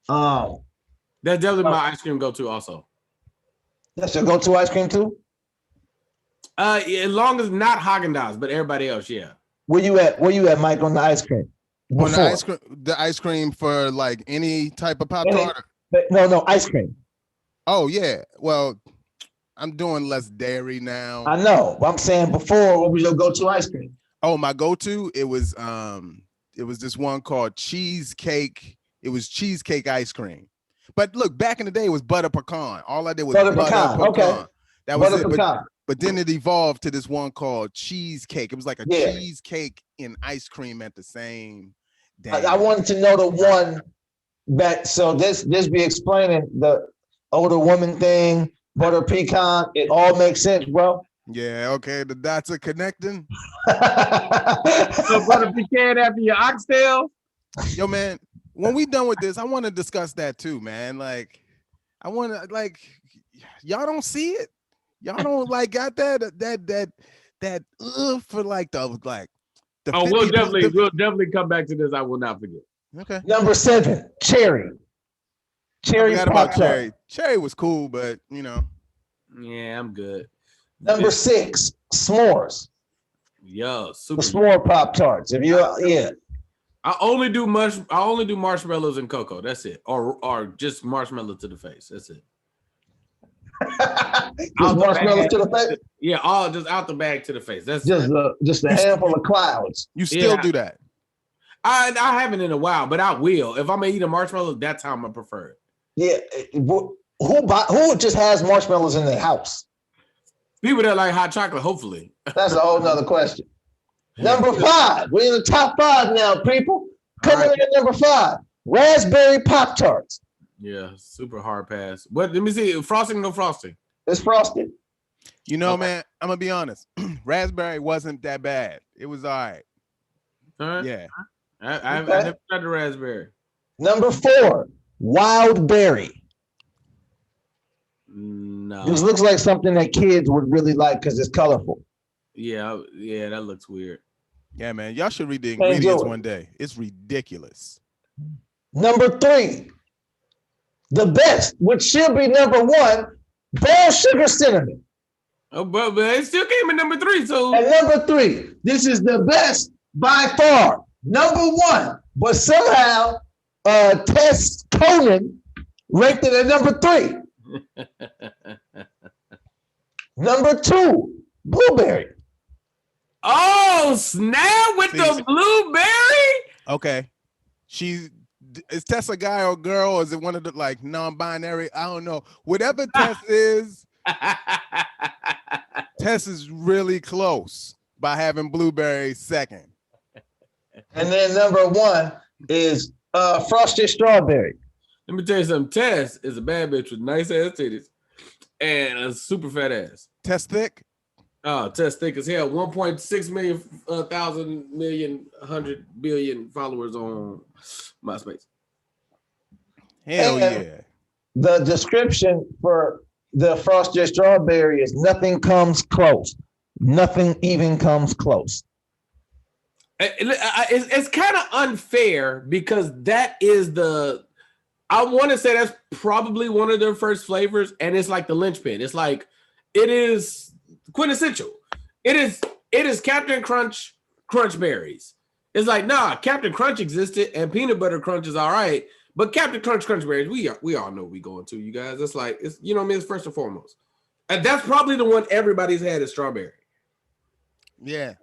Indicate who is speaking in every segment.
Speaker 1: Um,
Speaker 2: That's definitely my ice cream go-to also.
Speaker 1: that's your go-to ice cream too?
Speaker 2: As long as not Haagen-Dazs, but everybody else, yeah.
Speaker 1: Where you at? Where you at, Mike, on the ice cream?
Speaker 3: On
Speaker 1: Before.
Speaker 3: the ice cream for like any type of Pop
Speaker 1: Any-
Speaker 3: Tart.
Speaker 1: No, ice cream.
Speaker 3: Oh yeah. Well, I'm doing less dairy now.
Speaker 1: I know. But I'm saying before, what was your go-to ice cream?
Speaker 3: Oh, my go-to, it was this one called cheesecake. It was cheesecake ice cream. But look, back in the day, it was butter pecan. All I did was butter pecan. Okay. That was butter it. Pecan. But then it evolved to this one called cheesecake. It was like a cheesecake and ice cream at the same day.
Speaker 1: I wanted to know the one that, so this be explaining the older woman thing, butter pecan. It all makes sense, bro.
Speaker 3: Yeah, okay. The dots are connecting.
Speaker 2: So butter pecan after your oxtail.
Speaker 3: Yo, man, when we done with this, I want to discuss that too, man. Like, I want to, like, y'all don't see it. Y'all don't like got that for like the the.
Speaker 2: Oh, 50, we'll definitely come back to this. I will not forget.
Speaker 3: Okay.
Speaker 1: Number 7, cherry. Cherry.
Speaker 3: I forgot about cherry. Cherry was cool, but you know.
Speaker 2: Yeah, I'm good.
Speaker 1: Number 6, s'mores.
Speaker 2: Yo, super.
Speaker 1: The s'more Pop Tarts. If you
Speaker 2: I only do marshmallows and cocoa. That's it, or just marshmallow to the face. That's it.
Speaker 1: Marshmallows to the face.
Speaker 2: Yeah, all just out the bag to the face. That's
Speaker 1: just a handful of clouds.
Speaker 3: You still do that?
Speaker 2: I haven't in a while, but I will. If I'm gonna eat a marshmallow, that's how I prefer it.
Speaker 1: Yeah, who just has marshmallows in their house?
Speaker 2: People that like hot chocolate, hopefully.
Speaker 1: That's a whole nother question. Number 5, we're in the top 5 now, people. Coming in at number 5, raspberry Pop Tarts.
Speaker 2: Yeah, super hard pass. But let me see, frosting, no frosting.
Speaker 1: It's frosted.
Speaker 3: You know, man, I'm gonna be honest. Raspberry wasn't that bad. It was all right. Yeah.
Speaker 2: I never tried the raspberry.
Speaker 1: Number 4, wild berry.
Speaker 2: No.
Speaker 1: This looks like something that kids would really like because it's colorful.
Speaker 2: Yeah, that looks weird.
Speaker 3: Yeah, man. Y'all should read the ingredients one day. It's ridiculous.
Speaker 1: Number 3, the best, which should be number 1, brown sugar cinnamon.
Speaker 2: Oh, but it still came in number 3. So
Speaker 1: and number 3, this is the best by far. Number 1, but somehow Tess Conan ranked it at number 3. Number 2, blueberry.
Speaker 2: Oh, snap with the blueberry.
Speaker 3: Okay. Is Tess a guy or girl, or is it one of the like non-binary? I don't know. Whatever Tess is, Tess is really close by having blueberry second.
Speaker 1: And then number 1 is frosted strawberry.
Speaker 2: Let me tell you something. Tess is a bad bitch with nice ass titties and a super fat ass.
Speaker 3: Tess thick?
Speaker 2: Oh, Tess thick as hell. 1.6 million, 100 billion followers on MySpace.
Speaker 3: Hell yeah.
Speaker 1: The description for the frosted strawberry is nothing comes close. Nothing even comes close.
Speaker 2: It's kind of unfair because that is I want to say that's probably one of their first flavors, and it's like the linchpin. It's like it is quintessential. It is Captain Crunch berries. It's like, nah, Captain Crunch existed and peanut butter crunch is all right, but Captain Crunch berries, we all know we going to, you guys. It's like, it's, you know what I mean? It's first and foremost. And that's probably the one everybody's had is strawberry.
Speaker 3: Yeah.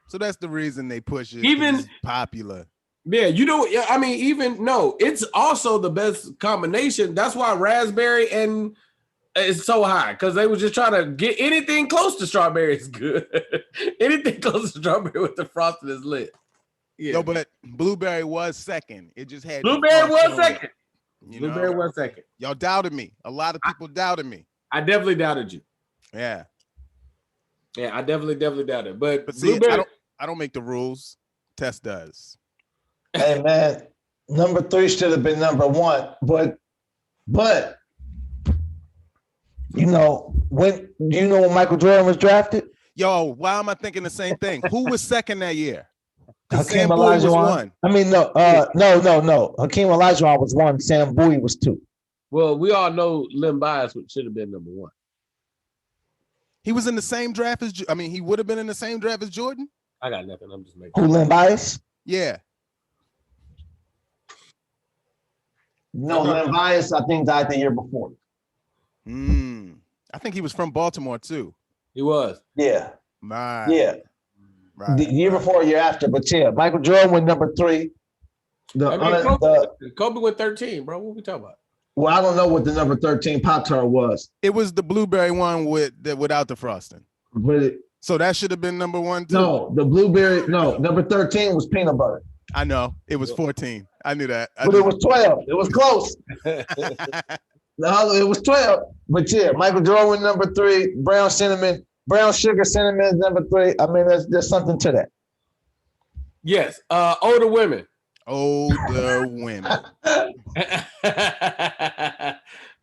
Speaker 3: So that's the reason they push it.
Speaker 2: Even
Speaker 3: it's popular.
Speaker 2: Yeah, you know, I mean, it's also the best combination. That's why raspberry and it's so high, because they were just trying to get anything close to strawberry is good. Anything close to strawberry with the frosting is lit. Yeah.
Speaker 3: No, but blueberry was second. It just had
Speaker 2: blueberry was second. Blueberry was second.
Speaker 3: Y'all doubted me. A lot of people doubted me.
Speaker 2: I definitely doubted you.
Speaker 3: Yeah.
Speaker 2: Yeah, I definitely doubted. But
Speaker 3: see, I don't make the rules. Tess does.
Speaker 1: Hey man, number 3 should have been number 1, but when Michael Jordan was drafted?
Speaker 3: Yo, why am I thinking the same thing? Who was second that year? Sam Bowie was one.
Speaker 1: I mean, no. Hakeem Olajuwon was one. Sam Bowie was two.
Speaker 2: Well, we all know Len Bias should have been number one.
Speaker 3: He was in the same draft as. I mean, he would have been in the same draft as Jordan.
Speaker 2: I got nothing. I'm just making.
Speaker 1: Who, Len Bias?
Speaker 3: Yeah.
Speaker 1: No, Len Bias, I think, died the year before.
Speaker 3: I think he was from Baltimore too.
Speaker 2: He was.
Speaker 1: Yeah.
Speaker 3: Right.
Speaker 1: Yeah.
Speaker 3: Right.
Speaker 1: The year before, year after, but yeah, Michael Jordan went number 3.
Speaker 2: Kobe went 13, bro. What we talking about?
Speaker 1: Well, I don't know what the number 13 Pop-Tart was.
Speaker 3: It was the blueberry one without the frosting. So that should have been number 1 too.
Speaker 1: No, the blueberry. No, number 13 was peanut butter.
Speaker 3: I know it was 14. I knew that.
Speaker 1: But it was 12. It was close. No, it was 12. But yeah, Michael Jordan went number 3. Brown sugar cinnamon is number 3. I mean, there's something to that.
Speaker 2: Yes. Older women.
Speaker 3: Older women.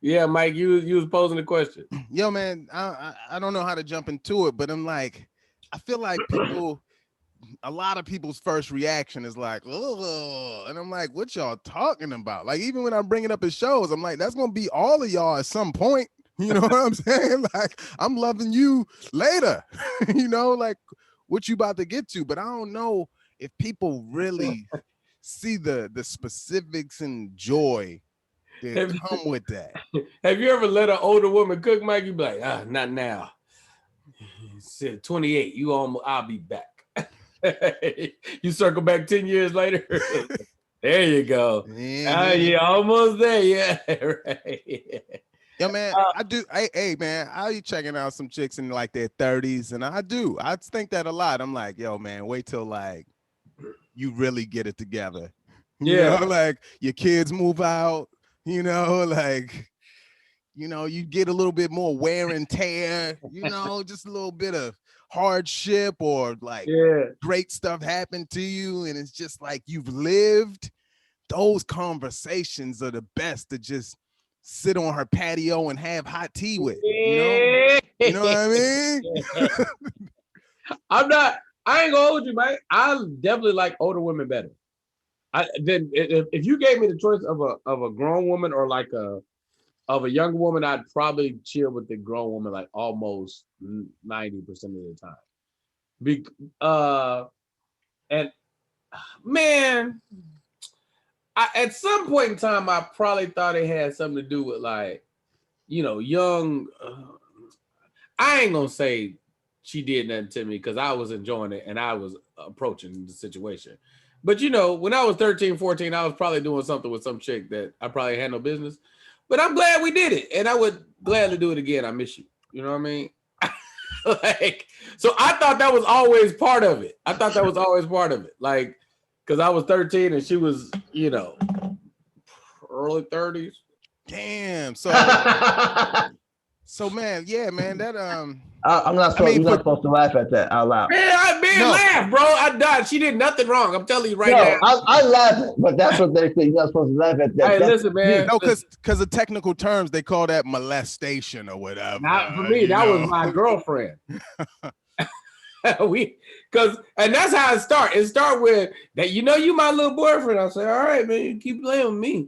Speaker 2: Yeah, Mike, you was posing the question.
Speaker 3: Yo, man, I don't know how to jump into it, but I'm like, I feel like a lot of people's first reaction is like, oh, and I'm like, what y'all talking about? Like, even when I'm bringing up his shows, I'm like, that's gonna be all of y'all at some point. You know what I'm saying? Like, I'm loving you later. You know, like what you about to get to, but I don't know if people really see the specifics and joy that come with that. Have
Speaker 2: you ever let an older woman cook, Mike? You be like, not now. He said 28. I'll be back. You circle back 10 years later. There you go. You're almost there. Yeah, right.
Speaker 3: Yo, man, I do. Hey, man, I be checking out some chicks in like their 30s, and I think that a lot. I'm like, yo, man, wait till like you really get it together. You know, like your kids move out. You know, like, you know, you get a little bit more wear and tear. You know, just a little bit of hardship or like great stuff happened to you, and it's just like you've lived. Those conversations are the best to just sit on her patio and have hot tea with. You know what I mean?
Speaker 2: I ain't gonna hold you, Mike. I definitely like older women better. If you gave me the choice of a grown woman or like of a young woman, I'd probably chill with the grown woman like almost 90% of the time. And man, at some point in time, I probably thought it had something to do with like, you know, young. I ain't gonna say she did nothing to me because I was enjoying it and I was approaching the situation. But, you know, when I was 13, 14, I was probably doing something with some chick that I probably had no business. But I'm glad we did it. And I would gladly do it again. I miss you. You know what I mean? Like, so I thought that was always part of it. Like, because I was 13 and she was, you know, early 30s.
Speaker 3: Damn. So man, yeah, man, that
Speaker 1: I'm not supposed. You're not supposed to laugh at that out loud.
Speaker 2: Man, laugh, bro. I died. She did nothing wrong. I'm telling you right now.
Speaker 1: I laugh, but that's what they say. You're not supposed to laugh at that.
Speaker 2: Hey, listen, man.
Speaker 3: No, because of technical terms, they call that molestation or whatever.
Speaker 2: Not for me. That was my girlfriend. And that's how it start. It start with that. You know, you my little boyfriend. I say, all right, man. You keep playing with me.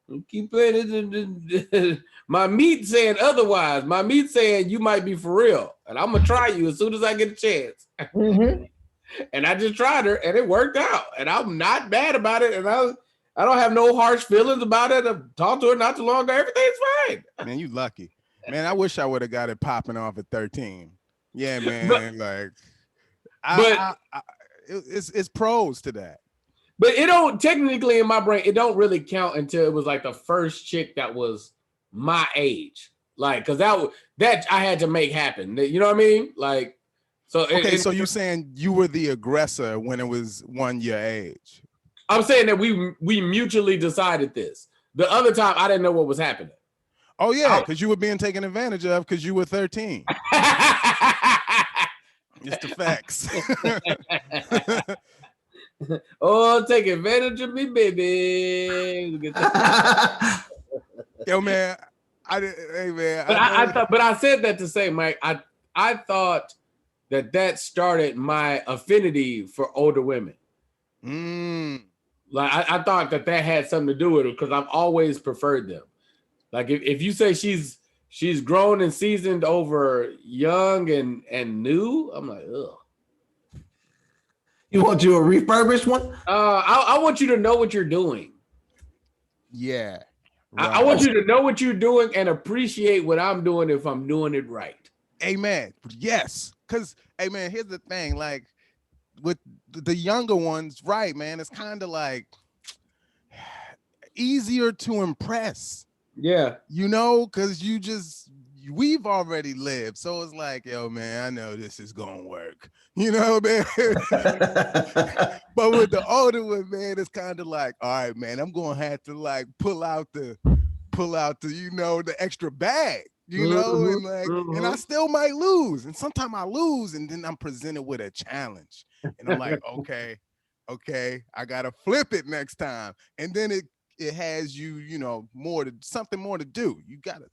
Speaker 2: You keep playing it. My meat saying otherwise. My meat saying you might be for real, and I'm gonna try you as soon as I get a chance.
Speaker 1: Mm-hmm.
Speaker 2: And I just tried her, and it worked out. And I'm not bad about it. And I don't have no harsh feelings about it. I've talked to her not too long ago. Everything's fine.
Speaker 3: Man, you lucky. Man, I wish I would have got it popping off at 13. Yeah, man. It's pros to that.
Speaker 2: But it don't technically in my brain, it don't really count until it was like the first chick that was my age. Like, cause that I had to make happen. You know what I mean? Like, so
Speaker 3: okay, so you're saying you were the aggressor when it was 1 year age.
Speaker 2: I'm saying that we mutually decided this. The other time I didn't know what was happening.
Speaker 3: Oh yeah, because you were being taken advantage of because you were 13. It's the facts.
Speaker 2: Oh, take advantage of me, baby.
Speaker 3: Yo, man.
Speaker 2: But I said that to say, Mike, I thought that started my affinity for older women. Like I thought that had something to do with it because I've always preferred them. Like if you say she's grown and seasoned over young and new, I'm like, ugh.
Speaker 1: You want you a refurbished one?
Speaker 2: I want you to know what you're doing.
Speaker 3: Yeah.
Speaker 2: Right. I want you to know what you're doing and appreciate what I'm doing if I'm doing it right.
Speaker 3: Amen. Yes. Because, hey, man, here's the thing. Like, with the younger ones, right, man, it's kind of like easier to impress.
Speaker 2: Yeah.
Speaker 3: You know, because we've already lived. So it's like, yo, man, I know this is going to work. You know, man. But with the older one, man, it's kind of like, all right, man, I'm going to have to like pull out the, you know, the extra bag, you know, and like, and I still might lose. And sometimes I lose and then I'm presented with a challenge. And I'm like, okay, I got to flip it next time. And then it has you know, something more to do. You got to,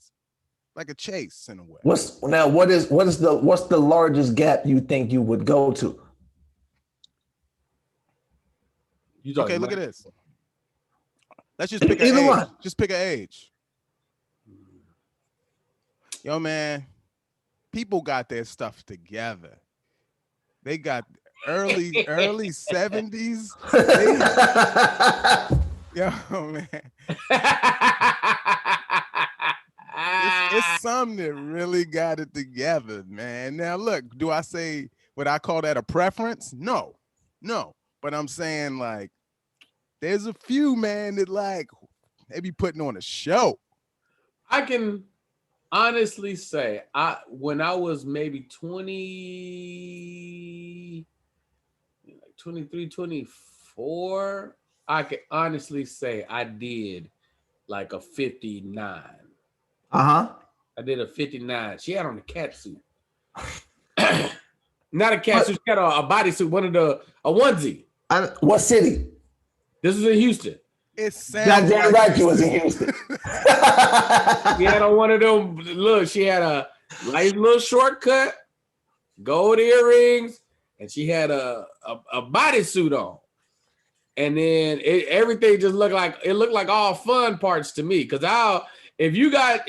Speaker 3: like a chase in a way.
Speaker 1: What's the largest gap you think you would go to?
Speaker 3: Okay, look at this. Let's just pick
Speaker 1: either
Speaker 3: an age.
Speaker 1: one.
Speaker 3: Just pick an age. Yo, man, people got their stuff together. They got early 70s. Yo, man. It's some that really got it together, man. Now, look, do I say, would I call that a preference? No. But I'm saying, like, there's a few, man, that, like, they be putting on a show.
Speaker 2: I can honestly say, when I was maybe 23, 24, I can honestly say I did like a 59. I did a 59. She had on a cat suit. Not a cat suit. She had a bodysuit, a onesie.
Speaker 1: What city?
Speaker 2: This was in Houston.
Speaker 3: It sounds
Speaker 1: goddamn right you was in Houston.
Speaker 2: She had on one of them. Look, she had a nice little shortcut, gold earrings, and she had a bodysuit on. And then everything just looked like all fun parts to me. Cause if you got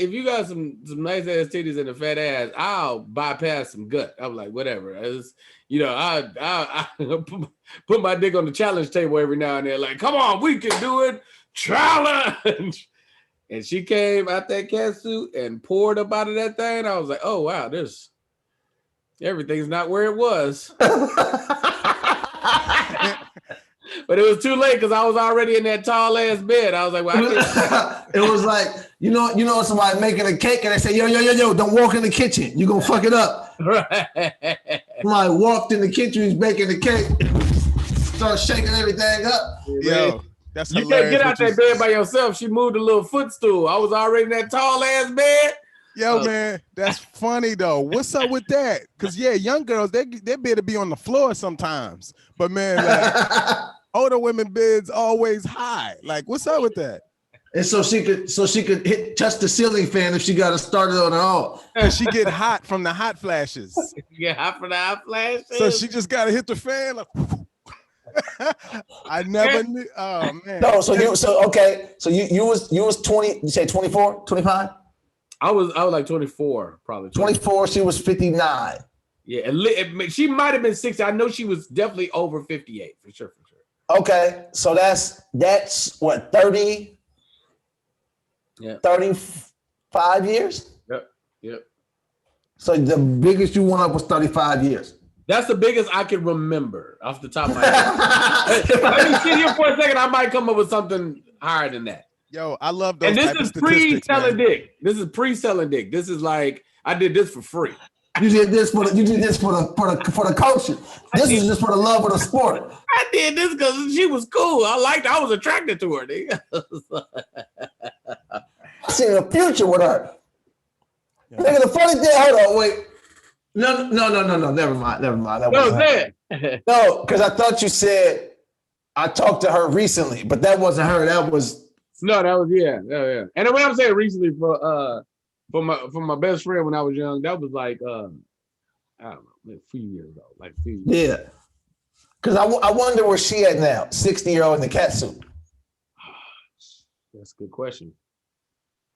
Speaker 2: some nice ass titties and a fat ass, I'll bypass some gut. I'm like, whatever. I put my dick on the challenge table every now and then. Like, come on, we can do it. Challenge. And she came out that cat suit and poured up out of that thing. I was like, oh wow, everything's not where it was. But it was too late because I was already in that tall ass bed. I was like, well,
Speaker 1: it was like, you know, somebody making a cake and they say, yo, don't walk in the kitchen. You're going to fuck it up.
Speaker 2: Right.
Speaker 1: Somebody walked in the kitchen, he's baking the cake, start shaking everything up.
Speaker 3: Yo, that's
Speaker 2: you
Speaker 3: hilarious.
Speaker 2: You can't get out that bed by yourself. She moved a little footstool. I was already in that tall ass bed.
Speaker 3: Yo, man, that's funny though. What's up with that? Because young girls, they better be on the floor sometimes. But man, like, older women beds always high. Like, what's up with that?
Speaker 1: And so she could touch the ceiling fan if she got to start it on her own.
Speaker 3: And she get hot from the hot flashes.
Speaker 2: Get hot from the hot flashes.
Speaker 3: So she just got to hit the fan. Like, I never knew. Oh man.
Speaker 1: No, so you was 20. You say 24, 25?
Speaker 2: I was like 24, probably
Speaker 1: 24. She was 59.
Speaker 2: Yeah, she might have been 60. I know she was definitely over 58 for sure.
Speaker 1: Okay, so that's what, 30?
Speaker 2: Yeah,
Speaker 1: 35 years.
Speaker 2: Yep.
Speaker 1: So the biggest you went up was 35 years.
Speaker 2: That's the biggest I can remember off the top of my head. Let me sit here for a second. I might come up with something higher than that.
Speaker 3: Yo, I love those.
Speaker 2: And this is pre-selling dick.
Speaker 3: This
Speaker 2: is like I did this for free.
Speaker 1: You did this for the culture. This is just for the love of the sport.
Speaker 2: I did this because she was cool. I was attracted to her.
Speaker 1: I see a future with her. Yeah. Nigga, the funny thing, hold on, wait. No, never mind. That wasn't her. No, because I thought you said I talked to her recently, but that wasn't her. That was
Speaker 2: yeah. And when I'm saying recently for my best friend when I was young, that was like I don't know, a few years ago.
Speaker 1: Yeah. Because I wonder where she at now, 60-year-old in the cat suit.
Speaker 2: That's a good question.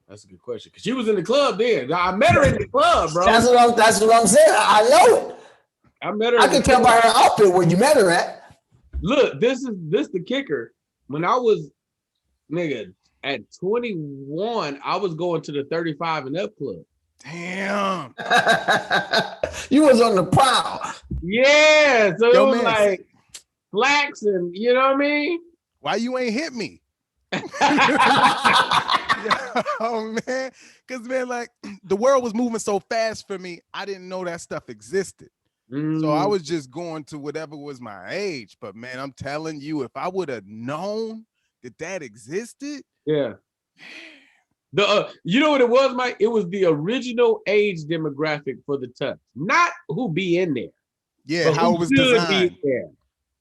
Speaker 2: That's a good question. Because she was in the club then. I met her in the club, bro.
Speaker 1: That's what I'm saying. I know it.
Speaker 2: I met her.
Speaker 1: I can tell by her outfit where you met her at.
Speaker 2: Look, this the kicker. When I was, nigga, at 21, I was going to the 35 and up club.
Speaker 3: Damn.
Speaker 1: You was on the prowl.
Speaker 2: Yeah. So it was like flax and, you know what I mean?
Speaker 3: Why you ain't hit me? Oh man, because man, like the world was moving so fast for me, I didn't know that stuff existed. So I was just going to whatever was my age. But man, I'm telling you, if I would have known that existed,
Speaker 2: yeah. You know what it was, Mike? It was the original age demographic for the Tux, not who be in there.
Speaker 3: Yeah, how it was designed.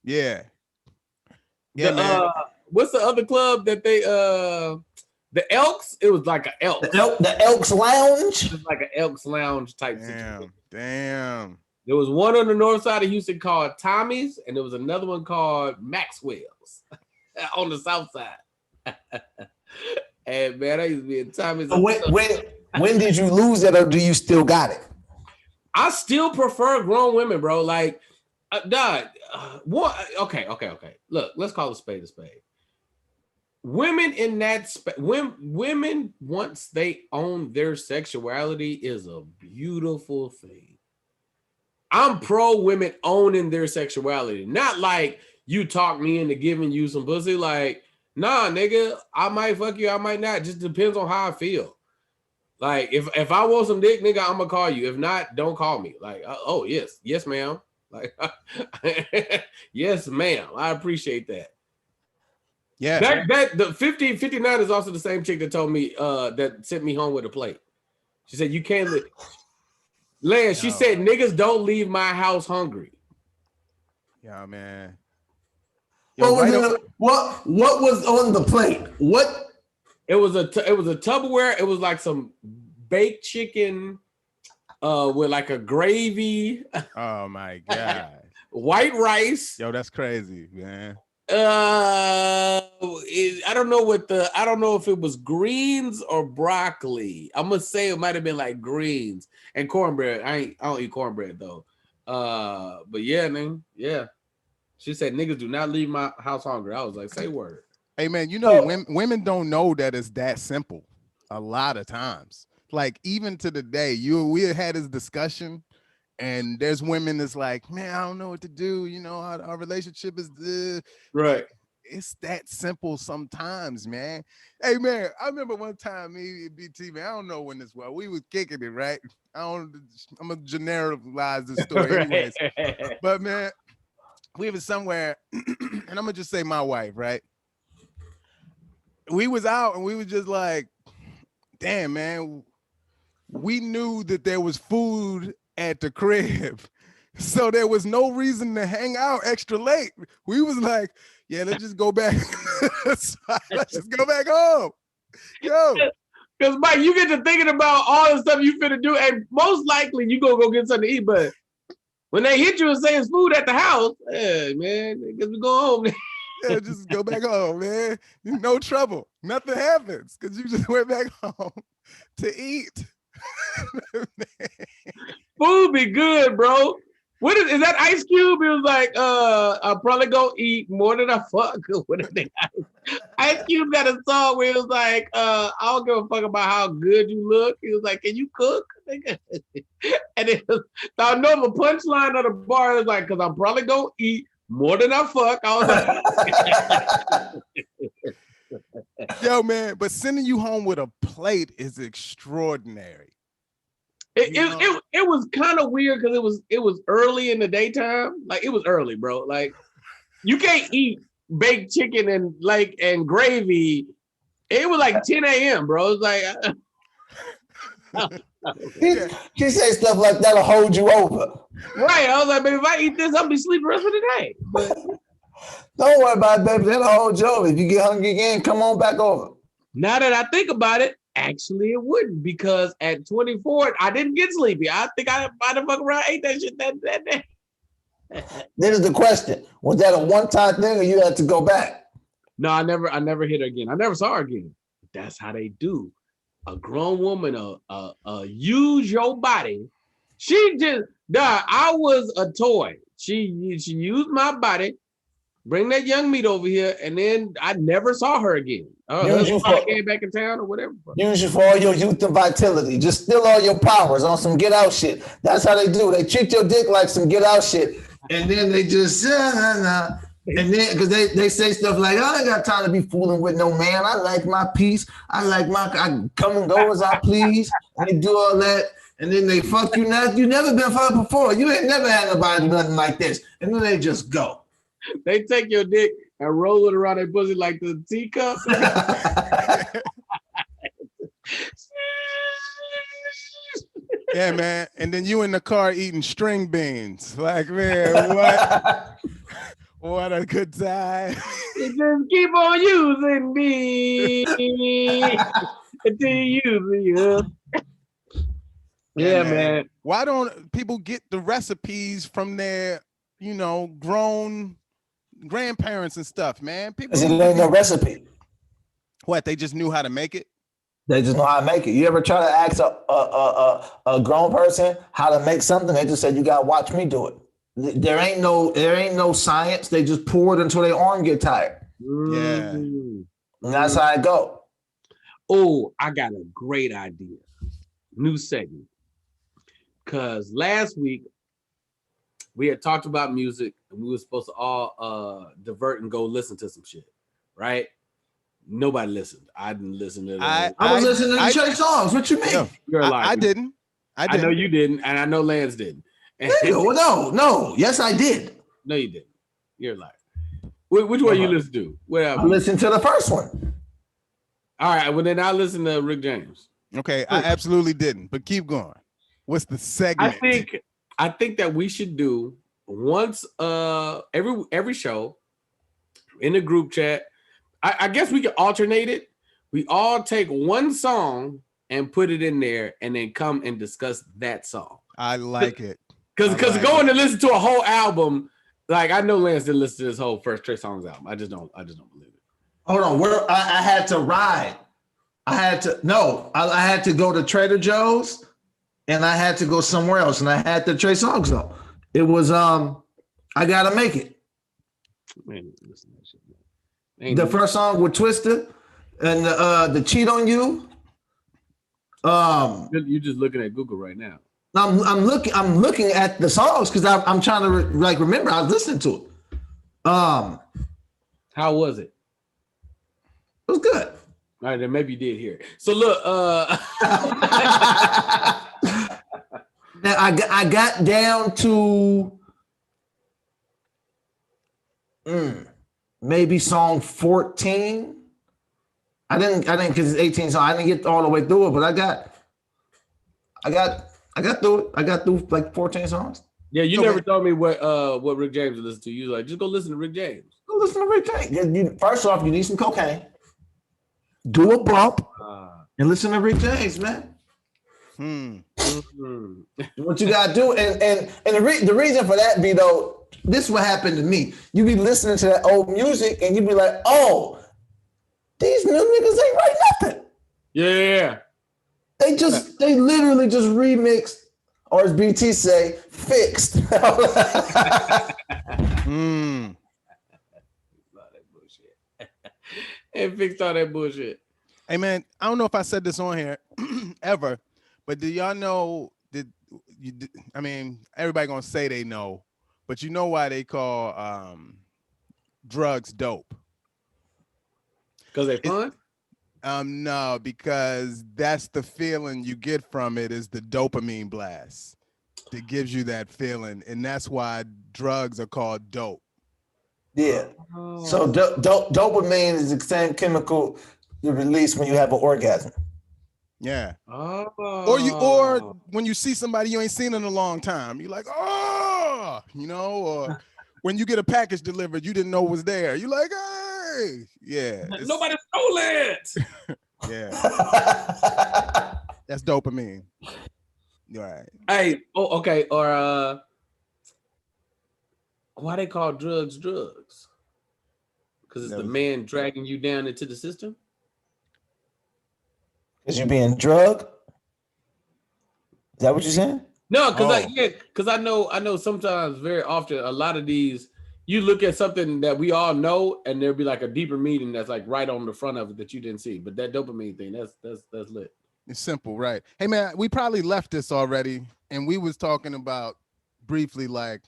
Speaker 3: Yeah.
Speaker 2: Yeah, what's the other club that they the Elks? It was like an Elks.
Speaker 1: The Elks Lounge?
Speaker 2: It was like an Elks Lounge type
Speaker 3: situation.
Speaker 2: Damn. There was one on the north side of Houston called Tommy's, and there was another one called Maxwell's on the south side. And man, I used to be in Tommy's.
Speaker 1: When did you lose it, or do you still got it?
Speaker 2: I still prefer grown women, bro. Like, what? Okay. Look, let's call a spade a spade. Women in that women once they own their sexuality is a beautiful thing. I'm pro women owning their sexuality, not like you talk me into giving you some pussy. Like, nah, nigga, I might fuck you, I might not. Just depends on how I feel. Like, if I want some dick, nigga, I'm gonna call you. If not, don't call me. Like, oh yes, ma'am. Like, yes, ma'am. I appreciate that.
Speaker 3: Yeah.
Speaker 2: That the 59 is also the same chick that told me that sent me home with a plate. She said, you can't live. Lance, she said, niggas don't leave my house hungry.
Speaker 3: Yeah, man.
Speaker 1: What was on the plate? What?
Speaker 2: It was a Tupperware. It was like some baked chicken with like a gravy.
Speaker 3: Oh my god.
Speaker 2: White rice.
Speaker 3: Yo, that's crazy, man.
Speaker 2: I don't know if it was greens or broccoli. I'm gonna say it might have been like greens and cornbread. I don't eat cornbread though. But yeah, man, yeah. She said niggas do not leave my house hungry. I was like, say word.
Speaker 3: Hey man, you know women don't know that it's that simple. A lot of times, like even to the day, we had this discussion. And there's women that's like, man, I don't know what to do. You know, our relationship is this.
Speaker 2: Right.
Speaker 3: It's that simple sometimes, man. Hey, man, I remember one time me and BT, man, I don't know when this was. We was kicking it, right? I'm going to generalize this story anyways. But, man, we was somewhere, and I'm going to just say my wife, right? We was out, and we was just like, damn, man, we knew that there was food at the crib, so there was no reason to hang out extra late. We was like, yeah, let's just go back. Let's just go back home. Yo,
Speaker 2: because Mike, you get to thinking about all the stuff you finna do, and most likely you gonna go get something to eat. But when they hit you and say it's food at the house, hey man, I guess we go home.
Speaker 3: Yeah, just go back home, man. No trouble. Nothing happens because you just went back home to eat.
Speaker 2: Food be good, bro. What is that Ice Cube? It was like, I'll probably go eat more than I fuck. What is that? Ice Cube got a song where it was like, I don't give a fuck about how good you look. He was like, can you cook? And it was, I know the punchline of the bar is like, because I'm probably gonna eat more than I fuck. I was
Speaker 3: like, yo, man, but sending you home with a plate is extraordinary.
Speaker 2: It was kind of weird because it was early in the daytime. Like it was early, bro. Like you can't eat baked chicken and gravy. It was like 10 a.m., bro. It's like
Speaker 1: she said stuff like that'll hold you over.
Speaker 2: Right. I was like, baby, if I eat this, I'll be sleeping the rest of the day. But
Speaker 1: don't worry about it, baby. That'll hold you over. If you get hungry again, come on back over.
Speaker 2: Now that I think about it, actually it wouldn't, because at 24, I didn't get sleepy. I think I might have fucked around, ate that shit that day.
Speaker 1: This is the question. Was that a one-time thing or you had to go back?
Speaker 2: No, I never hit her again. I never saw her again. That's how they do. A grown woman, use your body. She just, I was a toy. She used my body. Bring that young meat over here, and then I never saw her again. I came back in town or whatever.
Speaker 1: Use you for all your youth and vitality. Just steal all your powers on some get out shit. That's how they do. They treat your dick like some get out shit, and then they just and then because they say stuff like, I ain't got time to be fooling with no man. I like my peace. I come and go as I please. And they do all that, and then they fuck you. Now you never been fucked before. You ain't never had nobody do nothing like this, and then they just go.
Speaker 2: They take your dick and roll it around their pussy like the teacup.
Speaker 3: Yeah, man. And then you in the car eating string beans. Like, man, what? What a good time.
Speaker 2: You just keep on using me until you use me. Yeah, man.
Speaker 3: Why don't people get the recipes from their, grown grandparents and stuff, man? People,
Speaker 1: it ain't no recipe.
Speaker 3: What, they just knew how to make it?
Speaker 1: They just know how to make it. You ever try to ask a grown person how to make something? They just said, you gotta watch me do it. There ain't no science. They just pour it until their arm get tired.
Speaker 3: Yeah.
Speaker 1: And that's how it go.
Speaker 2: Oh, I got a great idea. New segment. Cause last week we had talked about music and we were supposed to all divert and go listen to some shit, right? Nobody listened. I didn't listen to that.
Speaker 1: I was listening to Trey songs. What you mean?
Speaker 3: No,
Speaker 2: You're lying.
Speaker 3: I didn't.
Speaker 2: I know you didn't, and I know Lance didn't.
Speaker 1: No. Yes, I did.
Speaker 2: No, you didn't. You're a liar. Which one you listen to?
Speaker 1: I listened to the first one.
Speaker 2: All right, well then I listen to Rick James.
Speaker 3: Okay, I absolutely didn't, but keep going. What's the segment?
Speaker 2: I think that we should do once every show in the group chat. I guess we could alternate it. We all take one song and put it in there and then come and discuss that song.
Speaker 3: I like it.
Speaker 2: Because going to listen to a whole album, like I know Lance didn't listen to this whole first Trey Songz album. I just don't believe it.
Speaker 1: Hold on, I had to ride. I had to go to Trader Joe's and I had to go somewhere else and I had the Trey Songz though. It was I Gotta Make It.
Speaker 2: Man, listen to that shit,
Speaker 1: man. The first song with Twister and the Cheat on You.
Speaker 2: You're just looking at Google right now.
Speaker 1: I'm looking at the songs because I'm trying to remember. I was listening to it.
Speaker 2: How was it?
Speaker 1: It was good.
Speaker 2: All right, then maybe you did hear it. So look,
Speaker 1: now I got down to maybe song 14. I didn't because it's 18 songs. I didn't get all the way through it, but I got through it. I got through like 14 songs.
Speaker 2: Yeah, you never told me what Rick James would listen to. You was like, just go listen to Rick James.
Speaker 1: Go listen to Rick James. First off, you need some cocaine. Do a bump and listen to Rick James, man. What you gotta do, and the reason for that be though, this is what happened to me. You be listening to that old music and you be like, oh, these new niggas ain't write nothing.
Speaker 2: Yeah.
Speaker 1: They literally just remixed, or as BT say, fixed.
Speaker 2: And fixed all that bullshit.
Speaker 3: Hey man, I don't know if I said this on here ever, but do y'all know that everybody gonna say they know, but you know why they call drugs dope?
Speaker 2: Because they're fun?
Speaker 3: No, because that's the feeling you get from it is the dopamine blast that gives you that feeling, and that's why drugs are called dope.
Speaker 1: Yeah. Oh. So dopamine is the same chemical you release when you have an orgasm.
Speaker 3: Yeah. Oh. Or when you see somebody you ain't seen in a long time, you're like, oh, or when you get a package delivered you didn't know was there. You're like, hey, yeah.
Speaker 2: Nobody stole it.
Speaker 3: Yeah. That's dopamine. Right.
Speaker 2: Hey, okay. Or Why they call drugs? Because it's the man dragging you down into the system.
Speaker 1: Is you being drugged? Is that what you're saying?
Speaker 2: No, because I know sometimes, very often, a lot of these, you look at something that we all know, and there'll be like a deeper meaning that's like right on the front of it that you didn't see. But that dopamine thing, that's lit.
Speaker 3: It's simple, right? Hey man, we probably left this already, and we was talking about briefly like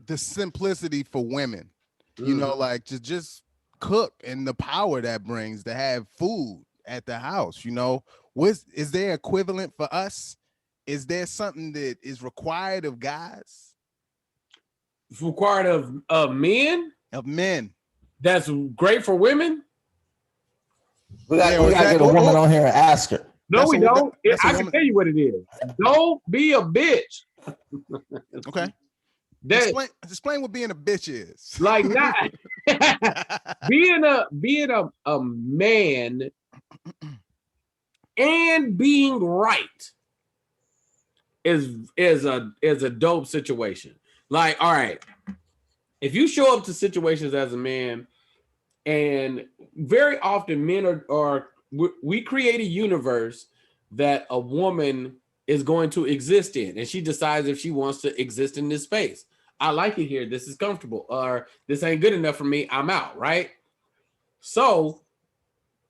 Speaker 3: the simplicity for women. You know, like to just cook and the power that brings to have food at the house. You know, is there equivalent for us? Is there something that is required of guys?
Speaker 2: It's required of men?
Speaker 3: Of men.
Speaker 2: That's great for women?
Speaker 1: We got to get a woman on here and ask her.
Speaker 2: No, we don't. I can tell you what it is. Don't be a bitch.
Speaker 3: Okay. Explain what being a bitch is.
Speaker 2: Like not being a man and being right is a dope situation. Like, all right, if you show up to situations as a man, and very often men we create a universe that a woman is going to exist in, and she decides if she wants to exist in this space. I like it here. This is comfortable, or this ain't good enough for me. I'm out, right? So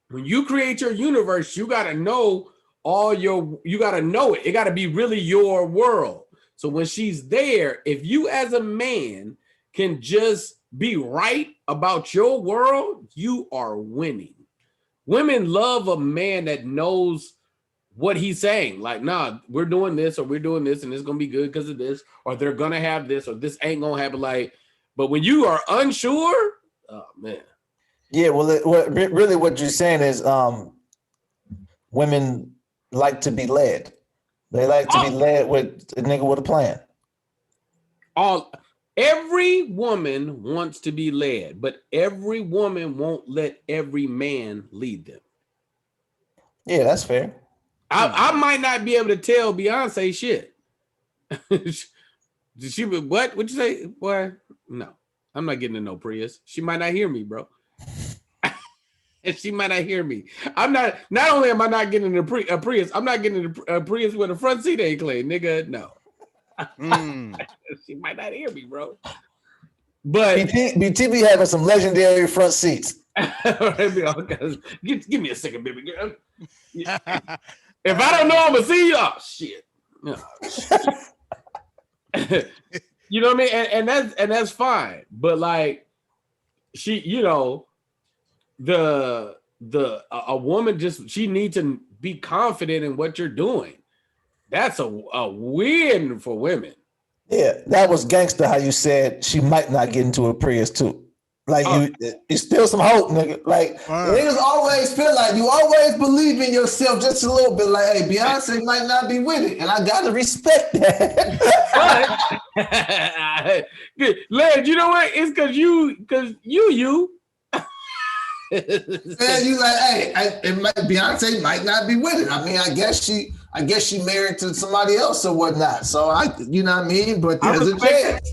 Speaker 2: when you create your universe, you got to know you got to know it. It got to be really your world. So when she's there, if you as a man can just be right about your world, you are winning. Women love a man that knows what he's saying. Like, nah, we're doing this, or we're doing this, and it's gonna be good because of this, or they're gonna have this, or this ain't gonna happen. Like, but when you are unsure, oh man.
Speaker 1: Yeah, well, what you're saying is women like to be led. They like to be led with a nigga with a plan.
Speaker 2: Every woman wants to be led, but every woman won't let every man lead them.
Speaker 1: Yeah, that's fair.
Speaker 2: I might not be able to tell Beyonce shit. She what? What'd you say? Boy, no. I'm not getting in no Prius. She might not hear me, bro. And she might not hear me. Not only am I not getting a Prius, I'm not getting a Prius with a front seat ain't clean, nigga. No. She might not hear me, bro. But
Speaker 1: BT be having some legendary front seats.
Speaker 2: Give me a second, baby girl. If I don't know, I'm gonna see you. Oh shit. You know what I mean? And that's fine. But like she, you know, a woman she needs to be confident in what you're doing. That's a win for women.
Speaker 1: Yeah, that was gangster how you said she might not get into a Prius too. Like it's still some hope, nigga. Like niggas always feel like you always believe in yourself just a little bit. Like, hey, Beyonce might not be with it, and I gotta respect that.
Speaker 2: But Led, you know what? It's because you.
Speaker 1: Man, you like, hey, Beyonce might not be with it. I mean, I guess she married to somebody else or whatnot. So you know what I mean? But there's a chance.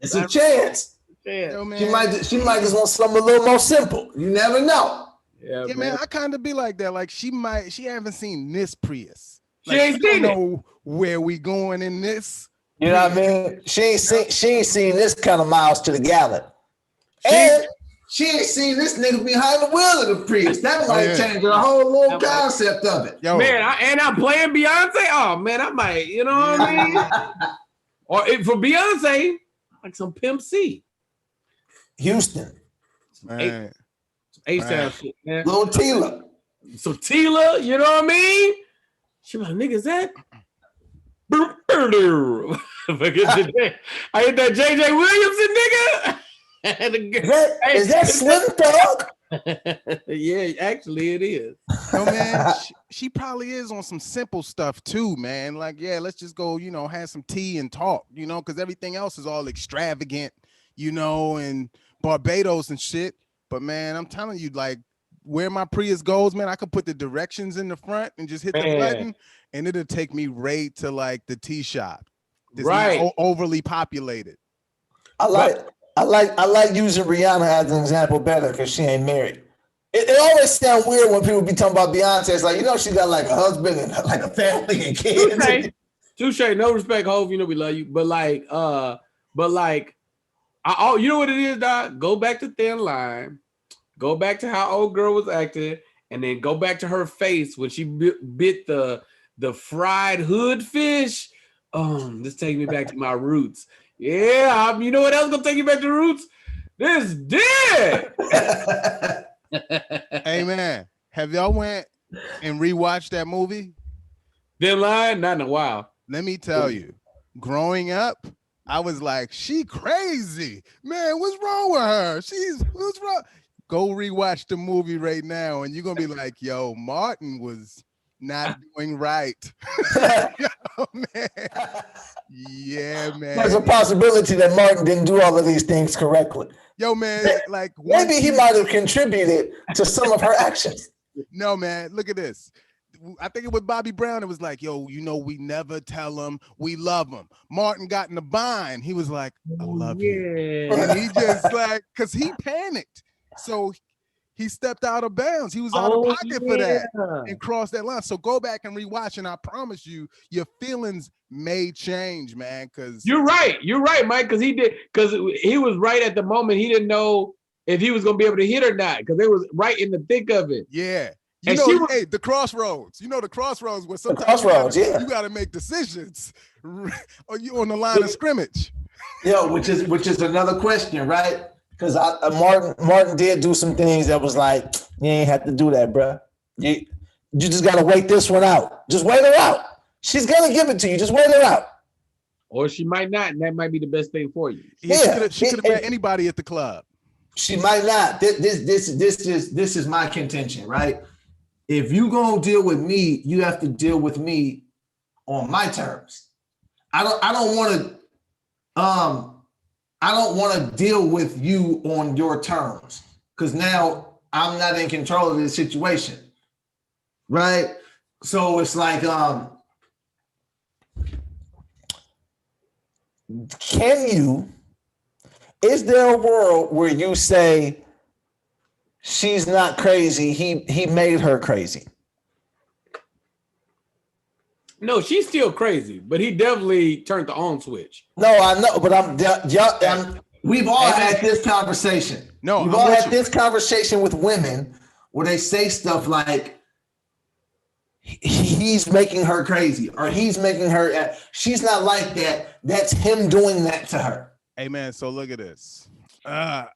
Speaker 1: It's a chance.
Speaker 3: Yo, man.
Speaker 1: She might just want something a little more simple. You never know.
Speaker 3: Yeah, man. I kind of be like that. Like she haven't seen this Prius.
Speaker 2: She ain't seen it.
Speaker 3: Know where we going in this.
Speaker 1: You know what I mean? She ain't seen this kind of miles to the gallon. And she ain't seen this nigga behind the wheel of the Prius. That might change the whole little concept of it.
Speaker 3: Yo.
Speaker 2: Man, I'm playing Beyonce. Oh man, I might, you know what I mean? Or for Beyonce, like some Pimp C.
Speaker 1: Houston.
Speaker 2: H-Town shit, man.
Speaker 1: Little Tila.
Speaker 2: So Tila, you know what I mean? She like, nigga, is that? I hit that JJ Williamson, nigga.
Speaker 1: Is that Slim Thug?
Speaker 2: Yeah, actually it is.
Speaker 3: No, man, she probably is on some simple stuff too, man. Like, yeah, let's just go, you know, have some tea and talk, you know, because everything else is all extravagant, you know, and Barbados and shit. But man, I'm telling you, like, where my Prius goes, man, I could put the directions in the front and just hit the button, and it'll take me right to like the tea shop. Right, overly populated.
Speaker 1: I like using Rihanna as an example better because she ain't married. It always sounds weird when people be talking about Beyonce. It's like, she got like a husband and like a family and kids.
Speaker 2: Touche. No respect, Hov. We love you, but you know what it is, Doc? Go back to Thin Line. Go back to how old girl was acting, and then go back to her face when she bit the fried hood fish. This takes me back to my roots. Yeah, you know what else gonna take you back to roots? This dick.
Speaker 3: Hey man, have y'all went and rewatched that movie?
Speaker 2: Thin Line? Not in a while.
Speaker 3: Let me tell you, growing up, I was like, she crazy. Man, what's wrong with her? What's wrong? Go rewatch the movie right now, and you're gonna be like, yo, Martin was not doing right. Yo, man. Yeah, man.
Speaker 1: There's a possibility that Martin didn't do all of these things correctly.
Speaker 3: Yo, man, like
Speaker 1: maybe he might have contributed to some of her actions.
Speaker 3: No, man, look at this. I think it was Bobby Brown. It was like, yo, we never tell him we love him. Martin got in the bind. He was like, I love you. And he just like, because he panicked. So he stepped out of bounds. He was out of pocket for that and crossed that line. So go back and rewatch, and I promise you, your feelings may change, man. Because
Speaker 2: you're right, Mike. Because he was right at the moment. He didn't know if he was gonna be able to hit or not, because they was right in the thick of it.
Speaker 3: Yeah. The crossroads. The crossroads where sometimes you got to make decisions. Or you on the line of scrimmage.
Speaker 1: Which is another question, right? Because Martin did do some things that was like, you ain't have to do that, bro. You just got to wait this one out. Just wait her out. She's gonna give it to you. Just wait her out.
Speaker 2: Or she might not, and that might be the best thing for you.
Speaker 3: Yeah, she could have met anybody at the club.
Speaker 1: She might not. This is my contention, right? If you gonna deal with me, you have to deal with me on my terms. I don't want to deal with you on your terms, because now I'm not in control of the situation, right? So it's like, is there a world where you say she's not crazy, he made her crazy?
Speaker 2: No, she's still crazy, but he definitely turned the on switch.
Speaker 1: No, I know, but we've all had this conversation.
Speaker 3: No,
Speaker 1: we've all had this conversation with women where they say stuff like, he's making her crazy, or he's making her, she's not like that. That's him doing that to her.
Speaker 3: Hey man, so look at this. Hey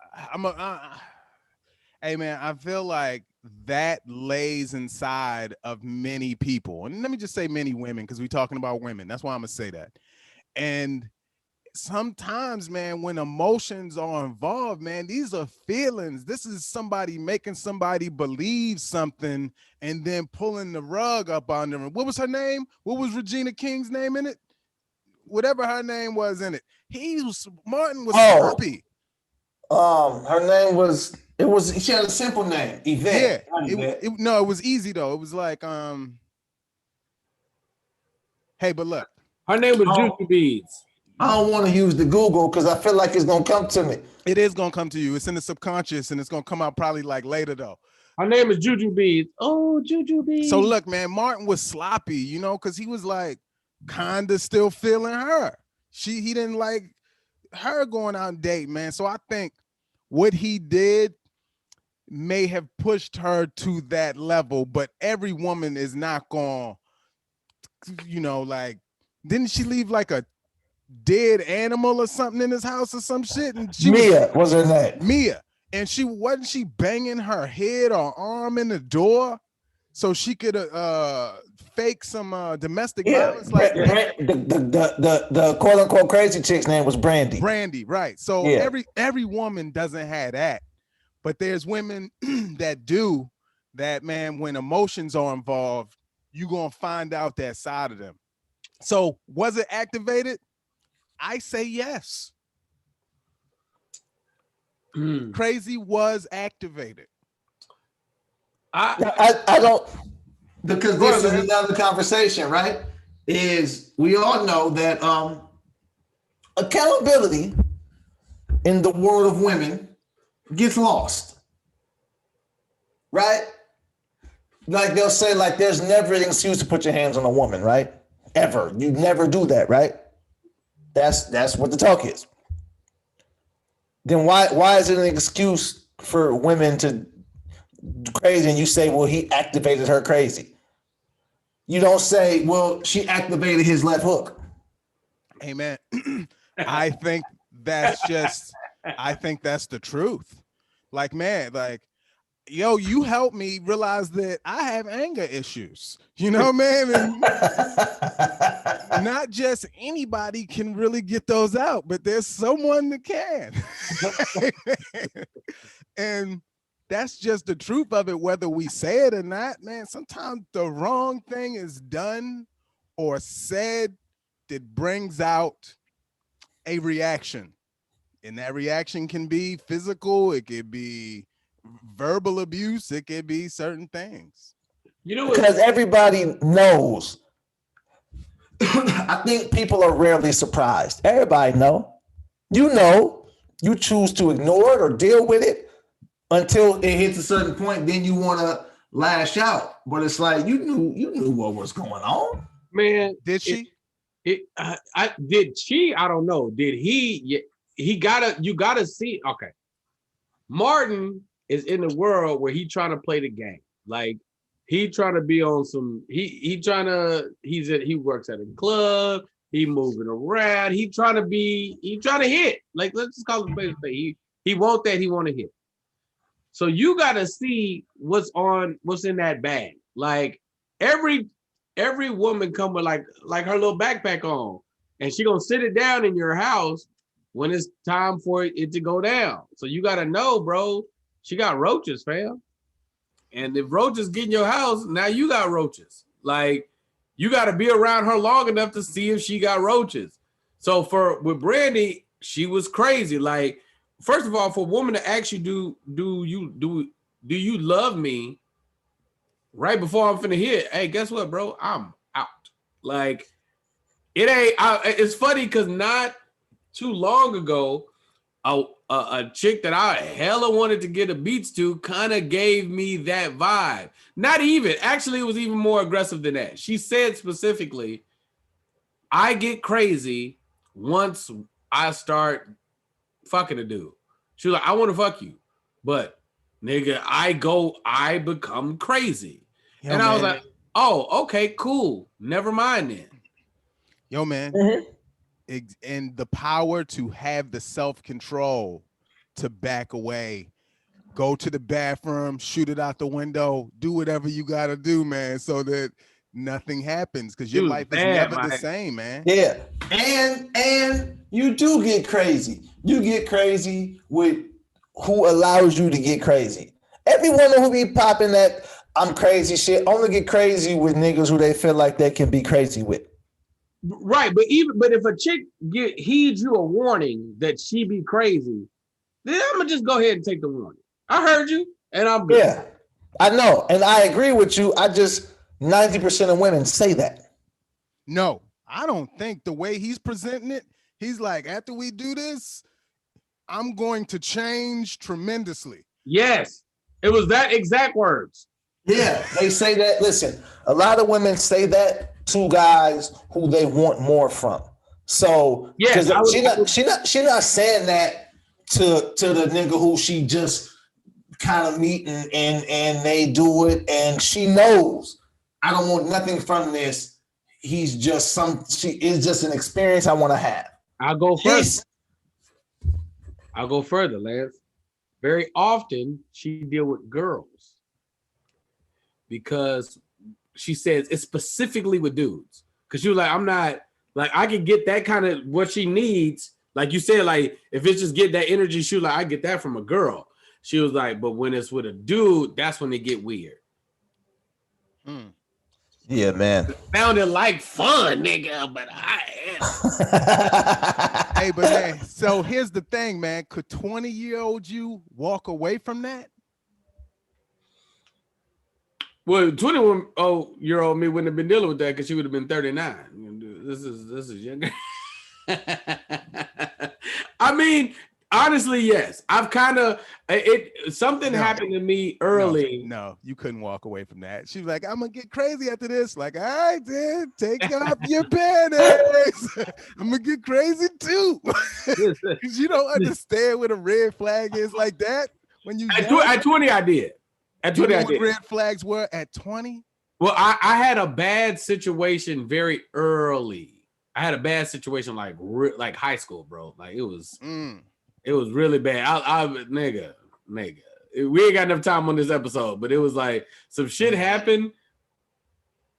Speaker 3: man, I feel like that lays inside of many people. And let me just say many women, because we're talking about women. That's why I'm gonna say that. And sometimes, man, when emotions are involved, man, these are feelings. This is somebody making somebody believe something and then pulling the rug up on them. What was her name? What was Regina King's name in it? Whatever her name was in it. Martin was sloppy.
Speaker 1: Her name was, she had a simple name, Yvette.
Speaker 3: Yeah, it was easy though. It was like, hey, but look.
Speaker 2: Her name was Juicy Beads.
Speaker 1: I don't want to use the Google because I feel like it's going to come to me.
Speaker 3: It is going to come to you. It's in the subconscious, and it's going to come out probably like later though.
Speaker 2: Her name is Juju Beads. Oh, Juju Beads.
Speaker 3: So look, man, Martin was sloppy, because he was like kind of still feeling her. He didn't like her going out and date, man. So I think what he did may have pushed her to that level, but every woman is not going, like, didn't she leave like a dead animal or something in his house or some shit? And
Speaker 1: Mia was her name.
Speaker 3: Mia. And wasn't she banging her head or arm in the door so she could fake some domestic violence? Like
Speaker 1: the quote unquote crazy chick's name was Brandy.
Speaker 3: Brandy, right. So every woman doesn't have that, but there's women that do that, man. When emotions are involved, you're gonna find out that side of them. So was it activated? I say yes. Crazy was activated.
Speaker 1: I don't, because this is another conversation, right? Is we all know that accountability in the world of women gets lost, right? Like they'll say, like there's never an excuse to put your hands on a woman, right? Ever. You never do that, right? That's what the talk is. Then why is it an excuse for women to do crazy and you say, well, he activated her crazy? You don't say, well, she activated his left hook.
Speaker 3: Hey man, I think that's the truth. Like, man, like, yo, you helped me realize that I have anger issues. You know, man? And not just anybody can really get those out, but there's someone that can. And that's just the truth of it, whether we say it or not, man. Sometimes the wrong thing is done or said that brings out a reaction. And that reaction can be physical, it could be verbal abuse, it could be certain things.
Speaker 1: You know, because everybody knows. I think people are rarely surprised. Everybody know. You choose to ignore it or deal with it until it hits a certain point. Then you want to lash out, but it's like you knew what was going on.
Speaker 2: Man,
Speaker 3: did she?
Speaker 2: Did she? I don't know. Did he? You gotta see. Okay, Martin is in the world where he trying to play the game. Like he trying to be on some. He works at a club. He moving around. He trying to hit. Like let's just call it a play. He want that. He want to hit. So you gotta see what's in that bag. Like every woman come with like her little backpack on, and she gonna sit it down in your house when it's time for it to go down. So you gotta know, bro, she got roaches, fam. And if roaches get in your house, now you got roaches. Like you gotta be around her long enough to see if she got roaches. So with Brandy, she was crazy. Like, first of all, for a woman to actually do you love me? Right before I'm finna hit, hey, guess what, bro? I'm out. Like, it ain't. It's funny because not too long ago, a chick that I hella wanted to get a beats to kind of gave me that vibe. Not even. Actually, it was even more aggressive than that. She said specifically, I get crazy once I start fucking a dude. She was like, I want to fuck you, but nigga, I become crazy. Yo, and man. I was like, oh, okay, cool. Never mind then.
Speaker 3: Yo, man. And the power to have the self-control to back away, go to the bathroom, shoot it out the window, do whatever you got to do, man, so that nothing happens, because your life is never the same, man.
Speaker 1: Yeah. And you do get crazy. You get crazy with who allows you to get crazy. Every woman who be popping that I'm crazy shit only get crazy with niggas who they feel like they can be crazy with.
Speaker 2: Right, but if a chick heeds you a warning that she be crazy, then I'm gonna just go ahead and take the warning. I heard you, and I'm good.
Speaker 1: Yeah, I know, and I agree with you. I just 90% of women say that.
Speaker 3: No, I don't think the way he's presenting it, he's like, after we do this, I'm going to change tremendously.
Speaker 2: Yes, it was that exact words.
Speaker 1: Yeah, they say that. Listen, a lot of women say that to guys who they want more from. So yeah, she not saying that to the nigga who she just kind of meeting and they do it and she knows I don't want nothing from this. She is just an experience I want to have.
Speaker 2: I'll go further, Lance. Very often she deal with girls. Because she says it's specifically with dudes. Because she was like, I'm not, like, I can get that kind of what she needs. Like you said, like, if it's just get that energy, she was like, I get that from a girl. She was like, but when it's with a dude, that's when they get weird.
Speaker 1: Yeah, man.
Speaker 2: It sounded like fun, nigga, but I am.
Speaker 3: Hey, but man, so here's the thing, man. Could 20-year-old you walk away from that?
Speaker 2: Well, 21-year-old me wouldn't have been dealing with that because she would have been 39. This is younger. I mean, Honestly, yes. I've kind of something happened to me early.
Speaker 3: No, you couldn't walk away from that. She was like, "I'm gonna get crazy after this." Like, all right, then take off your panties. I'm gonna get crazy too. Because you don't understand what a red flag is like that. When you
Speaker 2: at 20, I did. At 20, I did.
Speaker 3: What red flags were at 20?
Speaker 2: Well, I had a bad situation very early. I had a bad situation like high school, bro. Like it was really bad. I nigga. We ain't got enough time on this episode, but it was like some shit happened.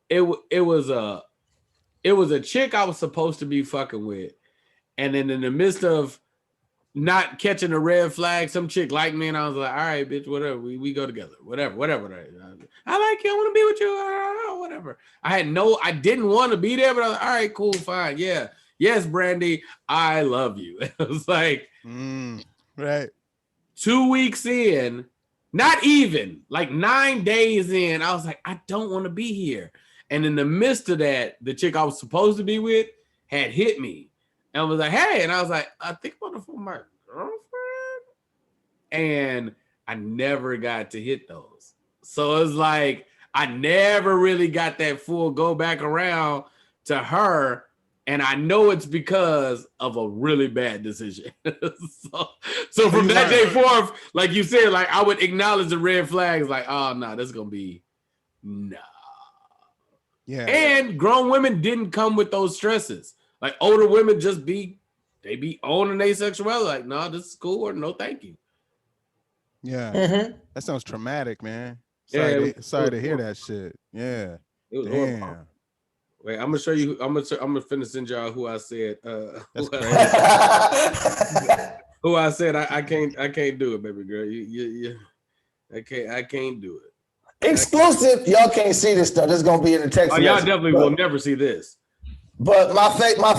Speaker 2: It was a chick I was supposed to be fucking with, and then in the midst of not catching a red flag, some chick liked me, and I was like, all right, bitch, whatever. We go together. Whatever. I like you, I want to be with you, whatever. I didn't want to be there, but I was like, all right, cool, fine. Yeah. Yes, Brandy, I love you. It was like
Speaker 3: right.
Speaker 2: 2 weeks in, not even, like 9 days in, I was like, I don't want to be here. And in the midst of that, the chick I was supposed to be with had hit me. And was like, hey, and I was like, I think I'm gonna phone my girlfriend. And I never got to hit those. So it was like, I never really got that full go back around to her. And I know it's because of a really bad decision. so from that day forth, like you said, like I would acknowledge the red flags, like, oh no, this is gonna be nah.
Speaker 3: Yeah.
Speaker 2: And grown women didn't come with those stresses. Like older women they be owning their sexuality. Like, no, this is cool or no, thank you.
Speaker 3: Yeah. That sounds traumatic, man. Sorry to hear that shit. Yeah.
Speaker 2: It was horrible. Wait, I'm gonna show you. I'm gonna finish send y'all who I said.
Speaker 3: That's crazy.
Speaker 2: Who I said I can't do it, baby girl. I can't do it.
Speaker 1: Exclusive. Y'all can't see this stuff. This is gonna be in the text.
Speaker 2: Oh, y'all definitely will never see this.
Speaker 1: But my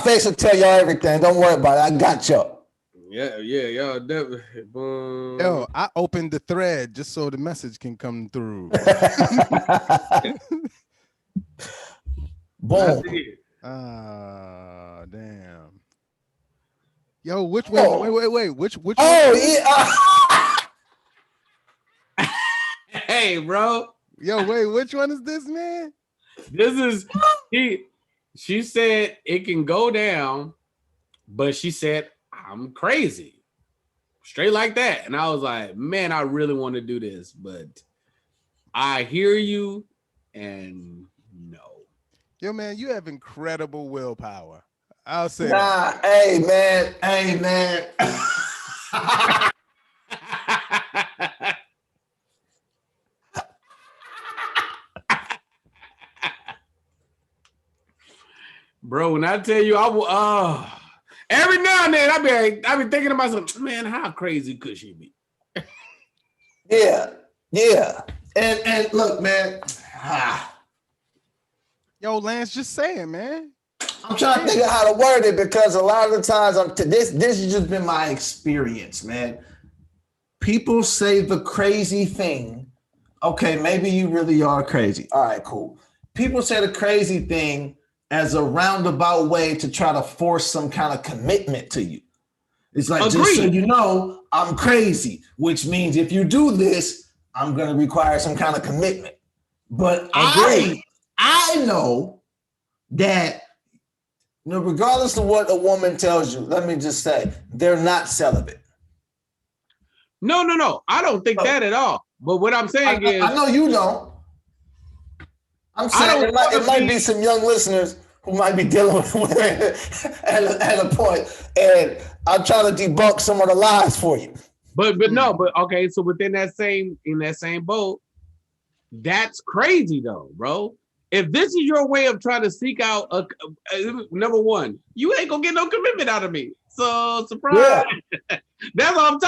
Speaker 1: face will tell y'all everything. Don't worry about it. I got y'all.
Speaker 2: Yeah, y'all definitely. Boom.
Speaker 3: Yo, I opened the thread just so the message can come through.
Speaker 1: Boom.
Speaker 3: Damn. Yo, which one? Wait. Which
Speaker 1: Oh,
Speaker 2: yeah. Hey, bro.
Speaker 3: Yo, wait, which one is this, man?
Speaker 2: This is she said it can go down, but she said, I'm crazy. Straight like that. And I was like, man, I really want to do this, but I hear you and no.
Speaker 3: Yo, man, you have incredible willpower. I'll say
Speaker 1: that. Hey, man.
Speaker 2: Bro, when I tell you, every now and then I be thinking to myself, man, how crazy could she be?
Speaker 1: Yeah. And look, man.
Speaker 3: Yo, Lance, just say it, man.
Speaker 1: I'm trying to think of how to word it because a lot of the times this has just been my experience, man. People say the crazy thing. Okay, maybe you really are crazy. All right, cool. People say the crazy thing as a roundabout way to try to force some kind of commitment to you. It's like, just so you know, I'm crazy, which means if you do this, I'm going to require some kind of commitment. But I know that, regardless of what a woman tells you, let me just say, they're not celibate.
Speaker 2: No. I don't think that at all. But what I'm saying is...
Speaker 1: I know you don't. I'm saying it might be some young listeners who might be dealing with women at a point, and I'm trying to debunk some of the lies for you.
Speaker 2: But okay, so in that same boat, that's crazy though, bro. If this is your way of trying to seek out number one, you ain't gonna get no commitment out of me. So surprise. Yeah. That's off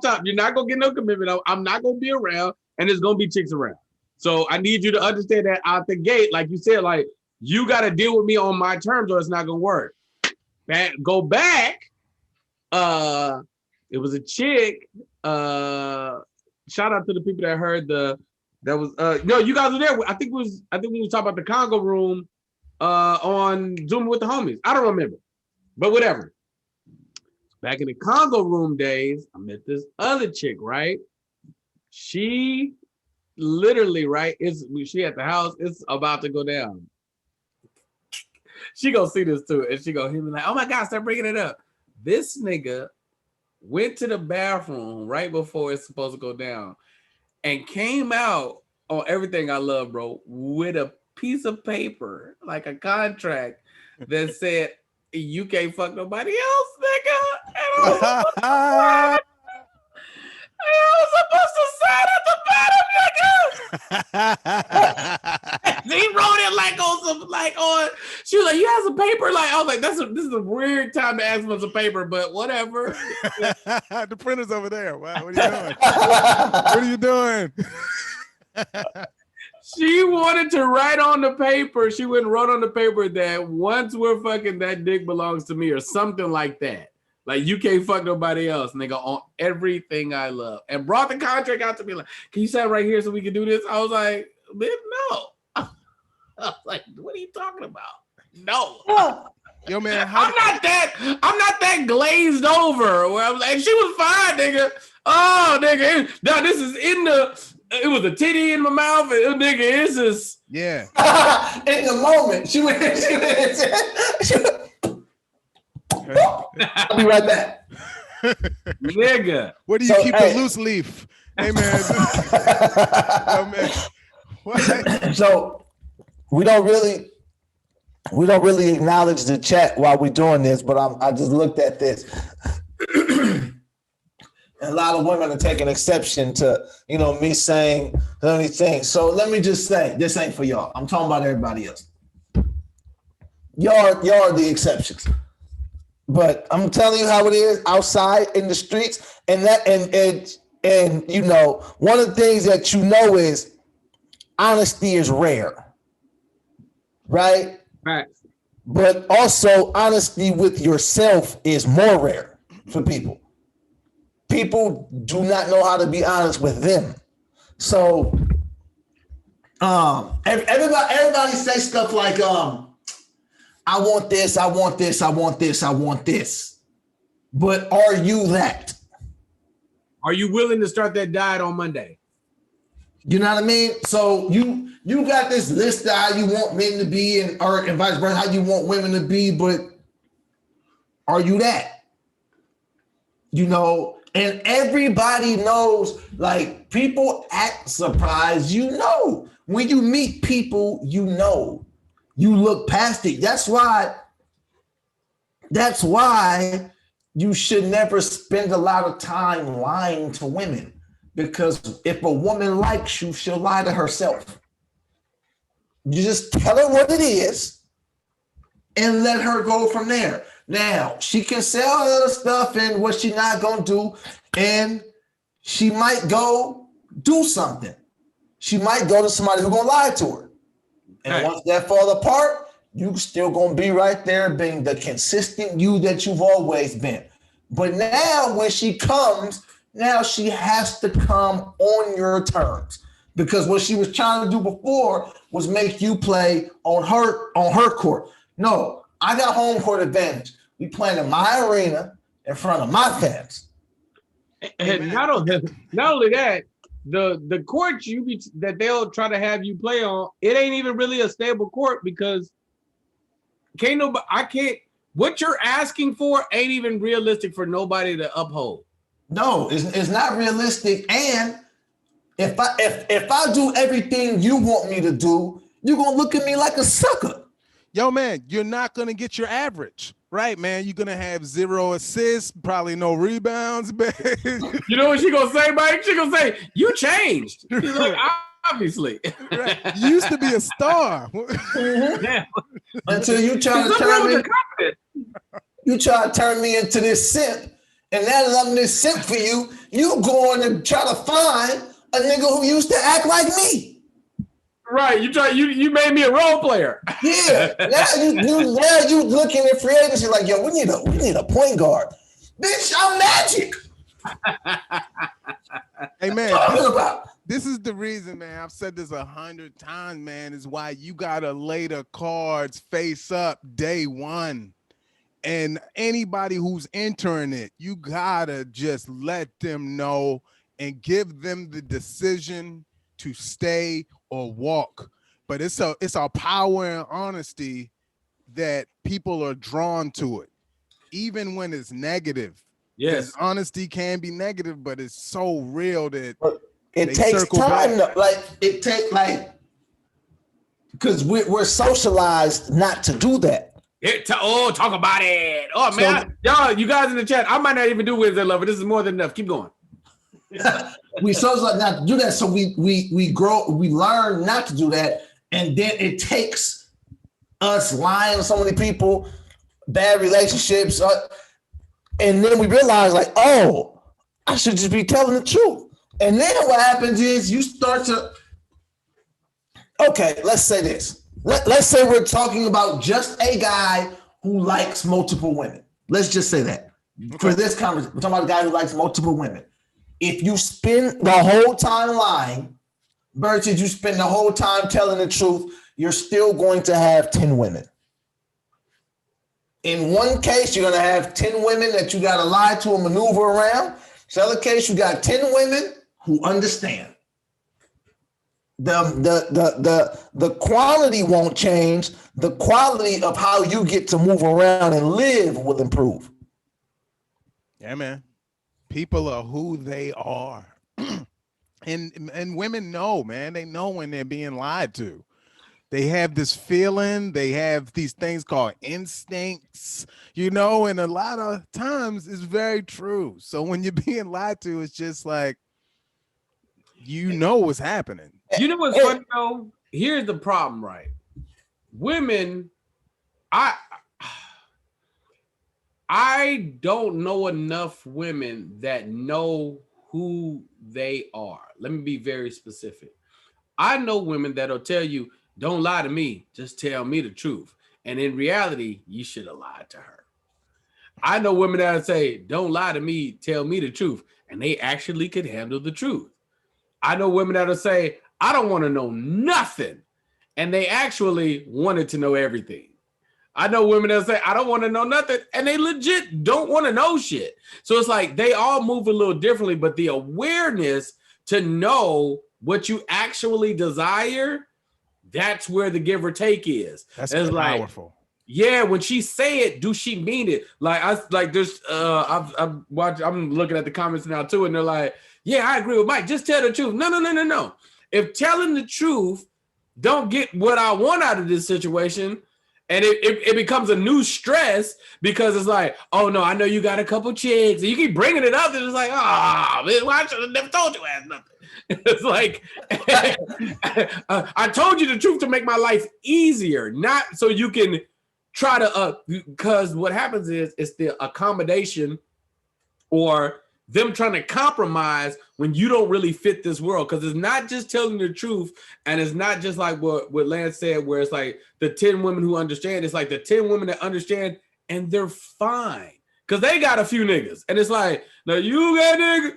Speaker 2: top. You're not gonna get no commitment. I'm not gonna be around, and there's gonna be chicks around. So I need you to understand that out the gate, like you said, like you got to deal with me on my terms, or it's not gonna work. Go back. It was a chick. Shout out to the people that heard no, you guys were there. I think we were talking about the Congo room on Zoom with the homies. I don't remember, but whatever. Back in the Congo room days, I met this other chick, right? She literally, right, she at the house, it's about to go down. She gonna see this too, and she gonna hear me like, oh my God, start bringing it up. This nigga went to the bathroom right before it's supposed to go down and came out on Everything I Love, bro, with a piece of paper, like a contract that said, you can't fuck nobody else, nigga. And I was supposed to sign at the bottom, nigga. He wrote it like on some, like on. She was like, "You have some paper?" Like I was like, "This is a weird time to ask for some paper, but whatever."
Speaker 3: The printer's over there. Wow, what are you doing? What are you doing?
Speaker 2: She wanted to write on the paper. She went and wrote on the paper that once we're fucking, that dick belongs to me, or something like that. Like, you can't fuck nobody else, nigga, on Everything I Love. And brought the contract out to me like, can you sign right here so we can do this? I was like, bitch, no. I was like, what are you talking about? No.
Speaker 3: Yo, man,
Speaker 2: I'm not that glazed over. Where I was like, she was fine, nigga. Oh, nigga. Now this is it was a titty in my mouth, and nigga, it's just.
Speaker 3: Yeah.
Speaker 1: In the moment, she went. I'll be right back.
Speaker 2: Nigga.
Speaker 3: Where do you keep the loose leaf? Hey, man. Oh, man. What?
Speaker 1: So we don't really acknowledge the chat while we're doing this, but I just looked at this. And a lot of women are taking exception to, me saying anything. So let me just say, this ain't for y'all. I'm talking about everybody else. Y'all are the exceptions. But I'm telling you how it is outside in the streets, and one of the things that is honesty is rare, right?
Speaker 2: Right.
Speaker 1: But also honesty with yourself is more rare for people. People do not know how to be honest with them. So, everybody say stuff like, I want this, I want this, I want this, I want this. But are you that?
Speaker 2: Are you willing to start that diet on Monday?
Speaker 1: You know what I mean? So you got this list of how you want men to be and vice versa, how you want women to be, but are you that? And everybody knows, like, people act surprised, When you meet people, you look past it. That's why you should never spend a lot of time lying to women. Because if a woman likes you, she'll lie to herself. You just tell her what it is and let her go from there. Now, she can sell other stuff and what she's not going to do, and she might go do something. She might go to somebody who's going to lie to her. And once that falls apart, you still going to be right there being the consistent you that you've always been. But now when she comes, now she has to come on your terms, because what she was trying to do before was make you play on her court. No, I got home court advantage. We playing in my arena in front of my fans.
Speaker 2: And not only that, the court that they'll try to have you play on, it ain't even really a stable court, because what you're asking for ain't even realistic for nobody to uphold.
Speaker 1: No, it's not realistic. And if I do everything you want me to do, you're gonna look at me like a sucker.
Speaker 3: Yo, man, you're not gonna get your average, right, man? You're gonna have 0 assists, probably no rebounds, man.
Speaker 2: You know what she gonna say, Mike? She gonna say, "You changed." She's like, obviously.
Speaker 3: Right. You used to be a star.
Speaker 1: Until you try to turn me. You try to turn me into this simp, and now that I'm this simp for you, you going to try to find a nigga who used to act like me.
Speaker 2: Right, you made me a role player.
Speaker 1: Yeah, now you looking at free agency like, yo, we need a point guard. Bitch, I'm Magic.
Speaker 3: Hey, man, this is the reason, man. I've said this 100 times, man, is why you gotta lay the cards face up day one. And anybody who's entering it, you gotta just let them know and give them the decision to stay or walk. But it's a power and honesty that people are drawn to it, even when it's negative.
Speaker 2: Yes,
Speaker 3: honesty can be negative, but it's so real that
Speaker 1: it takes time. Because we're socialized not to do that.
Speaker 2: Talk about it. Oh man, y'all, you guys in the chat, I might not even do Wednesday Lover. This is more than enough. Keep going.
Speaker 1: We socialize not to do that, so we grow, we learn not to do that, and then it takes us lying to so many people, bad relationships, and then we realize like, oh, I should just be telling the truth. And then what happens is you start to, okay, let's say this. Let's say we're talking about just a guy who likes multiple women. Let's just say that. Okay. For this conversation, we're talking about a guy who likes multiple women. If you spend the whole time lying versus you spend the whole time telling the truth, you're still going to have 10 women. In one case, you're going to have 10 women that you got to lie to and maneuver around. The other case, you got 10 women who understand. The quality won't change. The quality of how you get to move around and live will improve.
Speaker 3: Yeah, man. People are who they are. and women know, man. They know when they're being lied to. They have this feeling. They have these things called instincts, and a lot of times it's very true. So when you're being lied to, it's just like, what's happening.
Speaker 2: You know what's funny though? Here's the problem, right? Women, I don't know enough women that know who they are. Let me be very specific. I know women that'll tell you, don't lie to me, just tell me the truth. And in reality, you should have lied to her. I know women that'll say, don't lie to me, tell me the truth. And they actually could handle the truth. I know women that'll say, I don't want to know nothing. And they actually wanted to know everything. I know women that say, I don't want to know nothing. And they legit don't want to know shit. So it's like they all move a little differently, but the awareness to know what you actually desire, that's where the give or take is.
Speaker 3: That's
Speaker 2: Like,
Speaker 3: powerful.
Speaker 2: yeah, when she say it, do she mean it? I'm looking at the comments now too, and they're like, yeah, I agree with Mike. Just tell the truth. No. If telling the truth don't get what I want out of this situation, and it becomes a new stress because it's like, oh no, I know you got a couple chicks, and you keep bringing it up, and it's like, man, I should have never told you ass nothing. It's like, I told you the truth to make my life easier, not so you can try to, because what happens is it's the accommodation or them trying to compromise when you don't really fit this world. Because it's not just telling the truth, and it's not just like what Lance said, where it's like the 10 women who understand. It's like the 10 women that understand, and they're fine because they got a few niggas, and it's like, now you got niggas,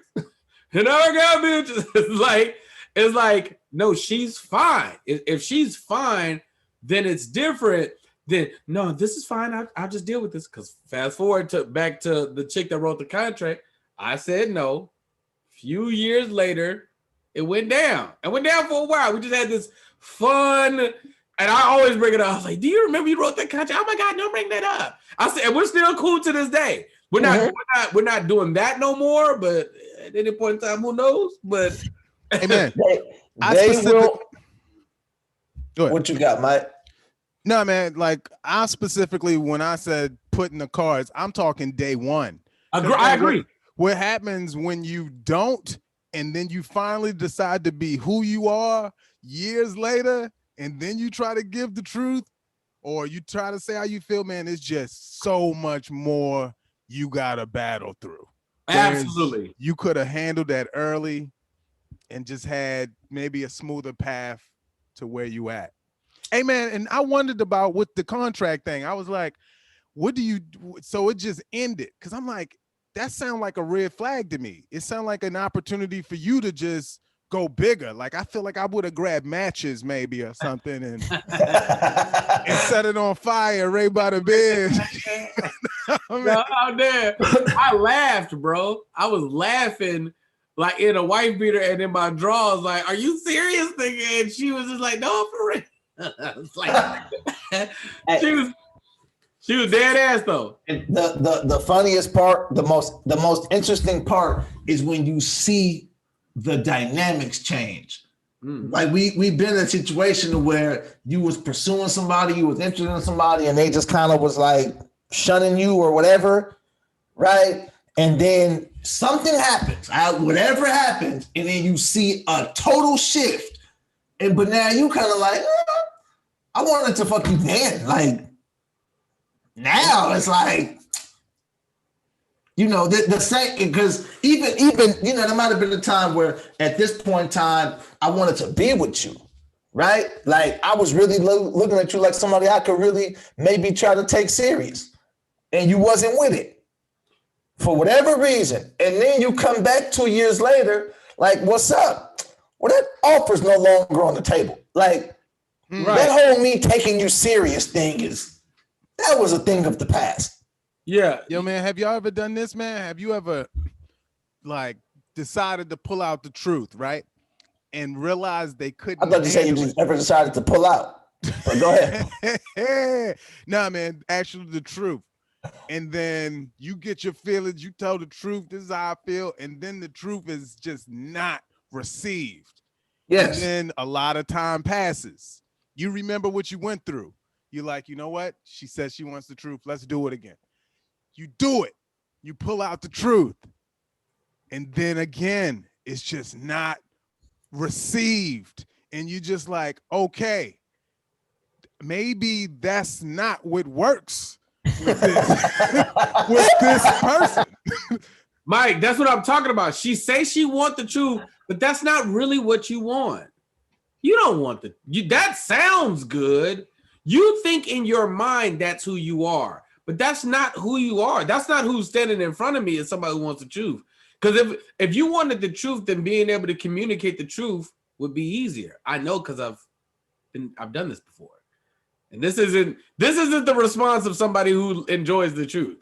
Speaker 2: and I got bitches. It's like, no, she's fine. If she's fine, then it's different. Then no, this is fine. I'll just deal with this. Because fast forward back to the chick that wrote the contract. I said no. Few years later, it went down. It went down for a while. We just had this fun, and I always bring it up. I was like, do you remember you wrote that contract? Oh my God, don't bring that up. I said, and we're still cool to this day. We're not doing that no more, but at any point in time, who knows? But
Speaker 3: hey man,
Speaker 1: what you got, Mike?
Speaker 3: No, man, like I specifically, when I said put in the cards, I'm talking day one.
Speaker 2: I agree.
Speaker 3: What happens when you don't, and then you finally decide to be who you are years later, and then you try to give the truth, or you try to say how you feel, man, it's just so much more you gotta battle through.
Speaker 2: Absolutely.
Speaker 3: You could have handled that early and just had maybe a smoother path to where you at. Hey man, and I wondered about with the contract thing. I was like, what do you, so it just ended? Because I'm like, that sounds like a red flag to me. It sounds like an opportunity for you to just go bigger. Like, I feel like I would have grabbed matches maybe or something and set it on fire right by the bed.
Speaker 2: No, I'm dead. I laughed, bro. I was laughing like in a wife beater, and in my drawers, like, "Are you serious, nigga?" And she was just like, "No, for real." It's like she was dead ass though.
Speaker 1: And the funniest part, the most interesting part is when you see the dynamics change. Like we've been in a situation where you was pursuing somebody, you was interested in somebody, and they just kind of was like shunning you or whatever, right? And then something happens, whatever happens, and then you see a total shift. But now you kind of like, I wanted to fuck you then. Like now it's like, you know, the same, because even you know, there might have been a time where at this point in time I wanted to be with you, right? Like I was really looking at you like somebody I could really maybe try to take serious, and you wasn't with it for whatever reason. And then you come back 2 years later, like, what's up? Well, that offer's no longer on the table. Like that whole me taking you serious thing that was a thing of the past.
Speaker 2: Yeah.
Speaker 3: Yo, man, have y'all ever done this, man? Have you ever like decided to pull out the truth, right? And realized they couldn't.
Speaker 1: I thought you said you just never decided to pull out. But go ahead.
Speaker 3: Nah, man, actually the truth. And then you get your feelings, you tell the truth, this is how I feel, and then the truth is just not received.
Speaker 1: Yes.
Speaker 3: And then a lot of time passes. You remember what you went through. You're like, you know what? She says she wants the truth. Let's do it again. You do it. You pull out the truth. And then again, it's just not received. And you just like, okay, maybe that's not what works with this person.
Speaker 2: Mike, that's what I'm talking about. She says she wants the truth, but that's not really what you want. You don't want that sounds good. You think in your mind that's who you are, but that's not who you are. That's not who's standing in front of me as somebody who wants the truth. Because if you wanted the truth, then being able to communicate the truth would be easier. I know, because I've done this before. And this isn't the response of somebody who enjoys the truth.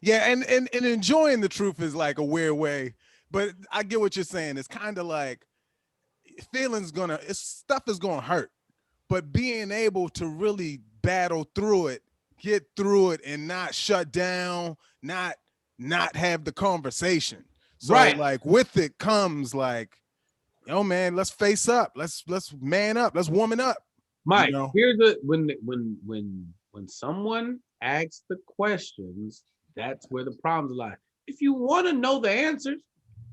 Speaker 3: Yeah, and enjoying the truth is like a weird way, but I get what you're saying. It's kind of like stuff is gonna hurt, but being able to really battle through it, get through it, and not shut down, not have the conversation. So like with it comes like, yo, man, let's face up, let's man up, let's woman up.
Speaker 2: Mike, here's when someone asks the questions, that's where the problems lie. If you want to know the answers,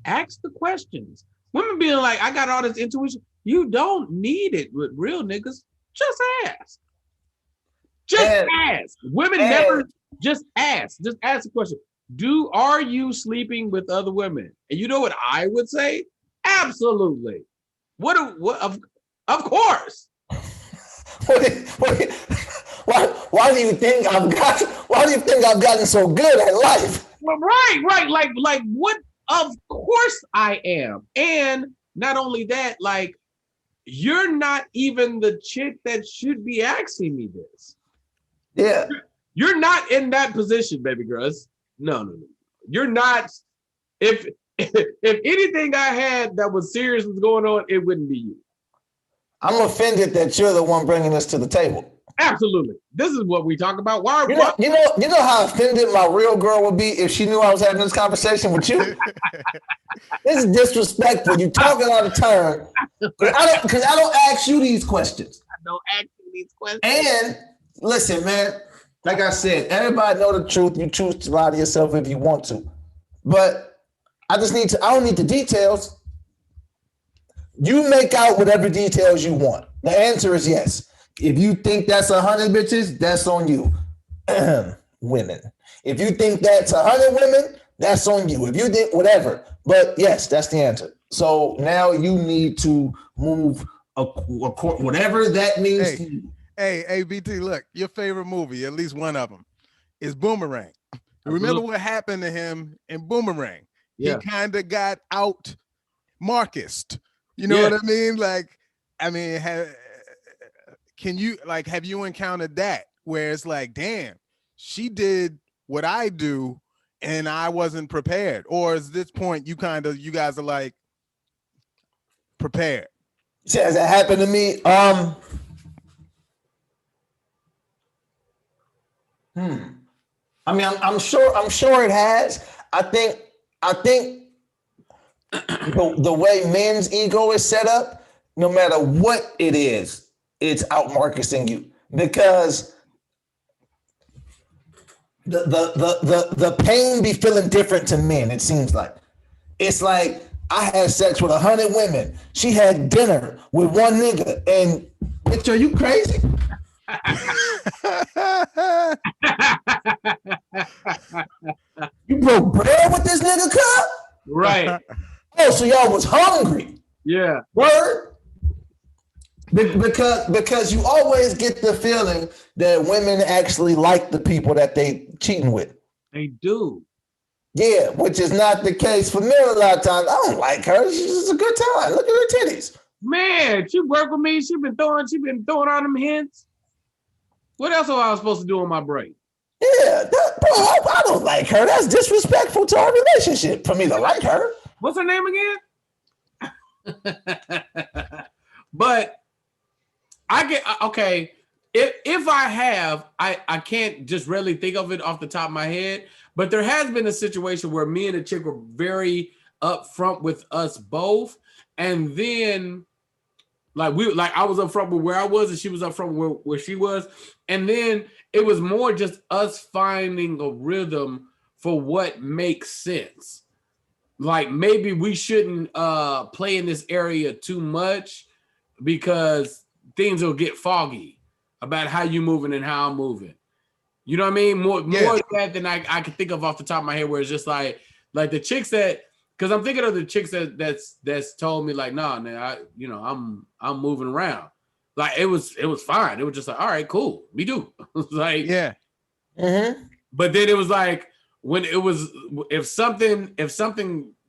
Speaker 2: ask the questions. Women being like, I got all this intuition. You don't need it with real niggas. Just ask. Ask. Women never just ask. Just ask the question. Are you sleeping with other women? And you know what I would say? Absolutely. What of course.
Speaker 1: Why do you think I've gotten so good at life?
Speaker 2: Well, right. Like what? Of course I am. And not only that, like, you're not even the chick that should be asking me this.
Speaker 1: Yeah.
Speaker 2: You're not in that position, baby girls. No. You're not. If anything I had that was serious was going on, it wouldn't be you.
Speaker 1: I'm offended that you're the one bringing this to the table.
Speaker 2: Absolutely. This is what we talk about.
Speaker 1: You know how offended my real girl would be if she knew I was having this conversation with you? This is disrespectful. You talking out of turn. Because I don't ask you these questions.
Speaker 2: I don't ask you these questions.
Speaker 1: And listen, man, like I said, everybody know the truth. You choose to lie to yourself if you want to. But I don't need the details. You make out whatever details you want. The answer is yes. If you think that's 100 bitches, that's on you. Women. If you think that's 100 women, that's on you. If you think whatever. But yes, that's the answer. So now you need to move whatever that means to you.
Speaker 3: Hey, BT, look, your favorite movie, at least one of them, is Boomerang. Remember what happened to him in Boomerang? Yeah. He kind of got out Marcused. You know what I mean? Like, I mean, have you encountered that where it's like, damn, she did what I do and I wasn't prepared? Or is this point you guys are like prepared?
Speaker 1: See, has that happened to me? I mean, I'm sure it has. I think the way men's ego is set up, no matter what it is, it's outmarketing you because the pain be feeling different to men. It seems like it's like I had sex with 100 women. She had dinner with one nigga, and bitch, are you crazy? You broke bread with this nigga, cup?
Speaker 2: Right.
Speaker 1: Oh, so y'all was hungry.
Speaker 2: Yeah.
Speaker 1: Word. Because you always get the feeling that women actually like the people that they cheating with.
Speaker 2: They do.
Speaker 1: Yeah, which is not the case for men a lot of times. I don't like her. She's just a good time. Look at her titties.
Speaker 2: Man, she worked with me. She been throwing all them hints. What else am I supposed to do on my break?
Speaker 1: Yeah, bro, I don't like her. That's disrespectful to our relationship for me to like her.
Speaker 2: What's her name again? But I get okay. If I can't just really think of it off the top of my head. But there has been a situation where me and the chick were very upfront with us both, and then I was upfront with where I was, and she was upfront where she was, and then it was more just us finding a rhythm for what makes sense. Like maybe we shouldn't play in this area too much because things will get foggy about how you moving and how I'm moving. You know what I mean? More of that than I can think of off the top of my head, where it's just like the chicks that, because I'm thinking of the chicks that's told me like, nah, man, I'm moving around. Like it was fine. It was just like, all right, cool, me too. Like,
Speaker 3: yeah.
Speaker 1: Mm-hmm.
Speaker 2: But then it was like when it was if something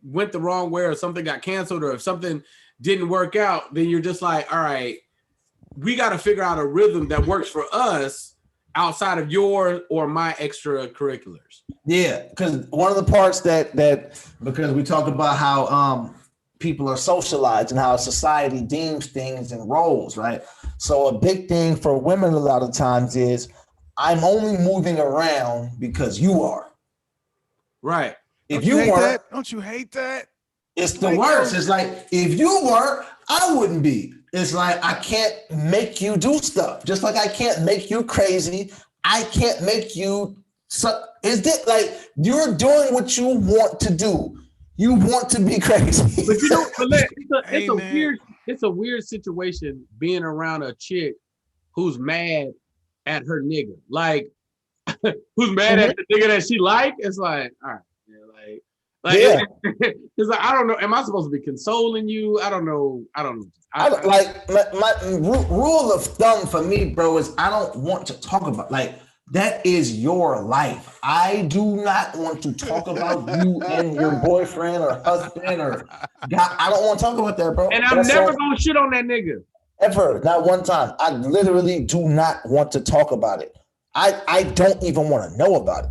Speaker 2: went the wrong way or something got canceled or if something didn't work out, then you're just like, all right, we got to figure out a rhythm that works for us outside of your or my extracurriculars.
Speaker 1: Yeah, because one of the parts that because we talk about how people are socialized and how society deems things and roles, right? So a big thing for women a lot of times is I'm only moving around because you are.
Speaker 2: Right.
Speaker 1: If you weren't,
Speaker 3: don't you hate that?
Speaker 1: It's the worst. It's like if you weren't, I wouldn't be. It's like I can't make you do stuff. Just like I can't make you crazy. I can't make you. Is it like you're doing what you want to do? You want to be crazy.
Speaker 2: But you know, it's a weird situation being around a chick who's mad at her nigga. Like who's mad at the nigga that she like? It's like, all right, yeah, it's like I don't know. Am I supposed to be consoling you? I don't know.
Speaker 1: My rule of thumb for me, bro, is I don't want to talk about that is your life. I do not want to talk about you and your boyfriend or husband or God. I don't want to talk about that, bro.
Speaker 2: And I'm never gonna shit on that nigga.
Speaker 1: Ever, not one time. I literally do not want to talk about it. I don't even want to know about it.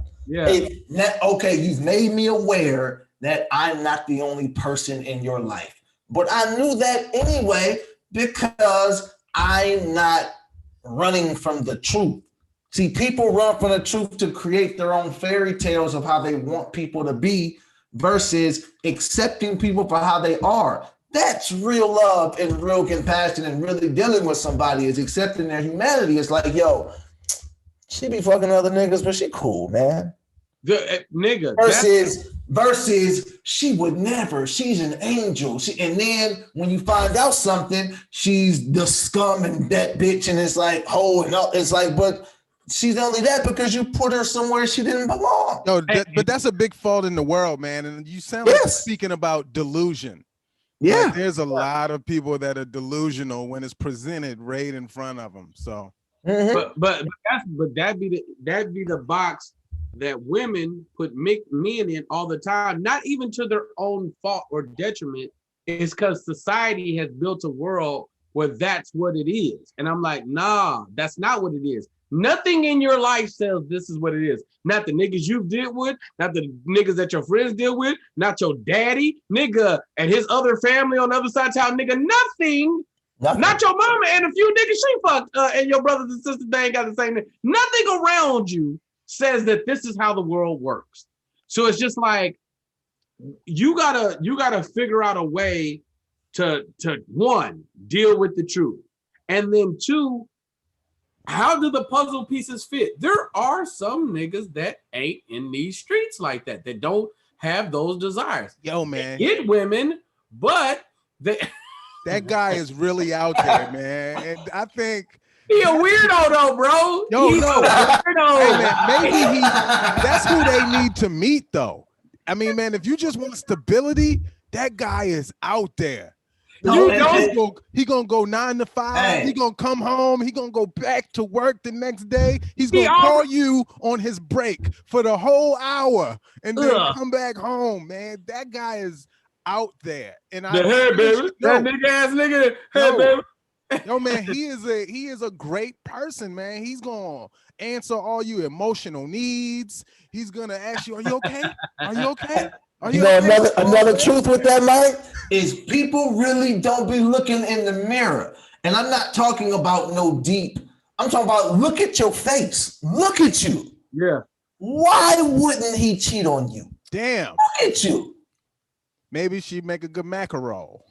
Speaker 2: Yeah.
Speaker 1: Okay, you've made me aware that I'm not the only person in your life. But I knew that anyway because I'm not running from the truth. See, people run from the truth to create their own fairy tales of how they want people to be versus accepting people for how they are. That's real love and real compassion and really dealing with somebody is accepting their humanity. It's like, yo, she be fucking other niggas, but she cool, man.
Speaker 2: Nigga.
Speaker 1: Versus she would never. She's an angel. And then when you find out something, she's the scum and that bitch, and it's like, oh, no, it's like, but she's only that because you put her somewhere she didn't belong.
Speaker 3: No, but that's a big fault in the world, man. And you sound like speaking about delusion.
Speaker 1: Yeah,
Speaker 3: like there's a lot of people that are delusional when it's presented right in front of them. So,
Speaker 2: but that'd be the box that women put men in all the time, not even to their own fault or detriment. It's because society has built a world where that's what it is. And I'm like, nah, that's not what it is. Nothing in your life says this is what it is. Not the niggas you've dealt with, not the niggas that your friends deal with, not your daddy, nigga, and his other family on the other side of town, nigga, nothing. Not your mama and a few niggas she fucked, and your brothers and sisters, they ain't got the same name. Nothing around you says that this is how the world works. So it's just like, you gotta figure out a way to one, deal with the truth. And then two, how do the puzzle pieces fit? There are some niggas that ain't in these streets like that don't have those desires.
Speaker 3: Yo, man.
Speaker 2: They get women, but
Speaker 3: that guy is really out there, man. And I think
Speaker 2: he a weirdo though, bro.
Speaker 3: Yo,
Speaker 2: He's
Speaker 3: no.
Speaker 2: a weirdo.
Speaker 3: Hey, man, maybe that's who they need to meet, though. I mean, man, if you just want stability, that guy is out there. He gonna go 9 to 5. Hey. He gonna come home. He gonna go back to work the next day. He's gonna call you on his break for the whole hour and then come back home, man. That guy is out there. And
Speaker 2: hey, baby, that nigga ass nigga. Hey, baby.
Speaker 3: Yo, man, he is a great person, man. He's gonna answer all your emotional needs. He's gonna ask you, "Are you okay? Are you okay?"
Speaker 1: You know, another truth with that, Mike, is people really don't be looking in the mirror. And I'm not talking about no deep. I'm talking about look at your face. Look at you.
Speaker 2: Yeah.
Speaker 1: Why wouldn't he cheat on you?
Speaker 3: Damn.
Speaker 1: Look at you.
Speaker 3: Maybe she'd make a good mackerel.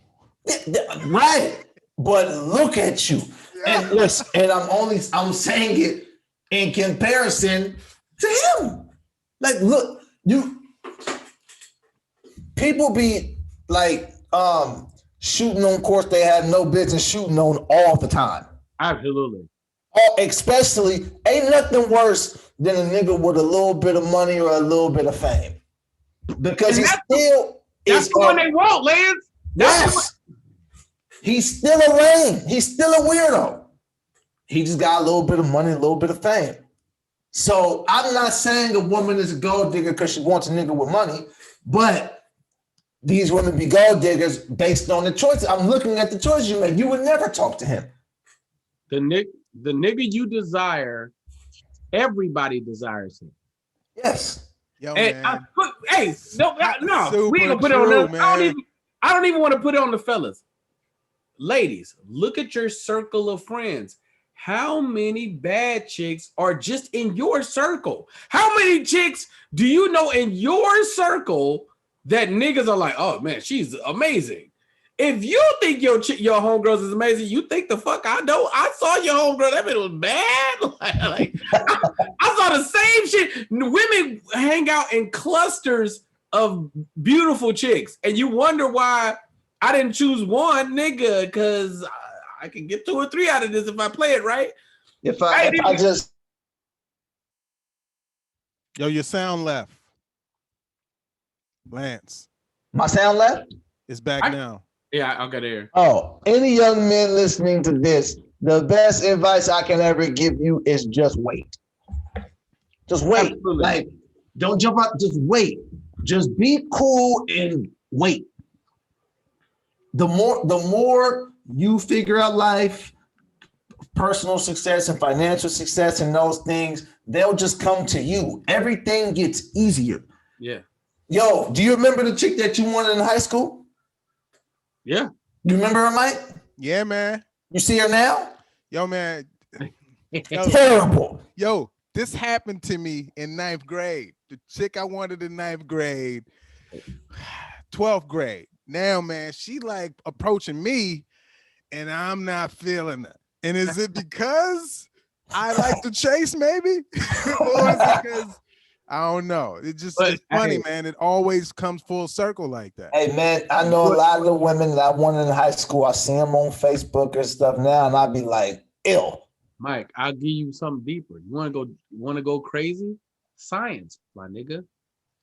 Speaker 1: Right. But look at you. Yeah. And listen, and I'm saying it in comparison to him. Like, look, people be like shooting on course they have no business shooting on all the time.
Speaker 2: Absolutely.
Speaker 1: Especially, ain't nothing worse than a nigga with a little bit of money or a little bit of fame. Because that's
Speaker 2: the one they want, Lance.
Speaker 1: Yes. He's still a lame. He's still a weirdo. He just got a little bit of money, a little bit of fame. So I'm not saying a woman is a gold digger because she wants a nigga with money, but these women be gold diggers based on the choices. I'm looking at the choices you make. You would never talk to him.
Speaker 2: The nigga you desire, everybody desires him.
Speaker 1: Yes.
Speaker 3: Yo,
Speaker 2: we ain't gonna put it on the. I don't even want to put it on the fellas. Ladies, look at your circle of friends. How many bad chicks are just in your circle? How many chicks do you know in your circle that niggas are like, oh man, she's amazing? If you think your homegirls is amazing, you think the fuck I don't. I saw your homegirl, that bitch was bad. I saw the same shit. Women hang out in clusters of beautiful chicks, and you wonder why I didn't choose one nigga, because I can get 2 or 3 out of this if I play it right.
Speaker 1: If I just
Speaker 3: your sound left. Lance.
Speaker 1: My sound left?
Speaker 3: It's back now.
Speaker 2: Yeah, I'll get here.
Speaker 1: Oh, any young men listening to this, the best advice I can ever give you is just wait. Just wait. Absolutely. Like, don't jump out, just wait. Just be cool and wait. The more you figure out life, personal success and financial success and those things, they'll just come to you. Everything gets easier.
Speaker 2: Yeah.
Speaker 1: Yo, do you remember the chick that you wanted in high school?
Speaker 2: Yeah.
Speaker 1: You remember her, Mike?
Speaker 3: Yeah, man.
Speaker 1: You see her now?
Speaker 3: Yo, man.
Speaker 1: Terrible.
Speaker 3: Yo, this happened to me in 9th grade. The chick I wanted in 9th grade, 12th grade. Now, man, she like approaching me and I'm not feeling it. And is it because I like to chase maybe? Or is it because I don't know. It's funny, man. It always comes full circle like that.
Speaker 1: Hey, man, I know a lot of the women that I wanted in high school. I see them on Facebook and stuff now, and I'd be like, ew.
Speaker 2: Mike, I'll give you something deeper. You want to go crazy? Science, my nigga.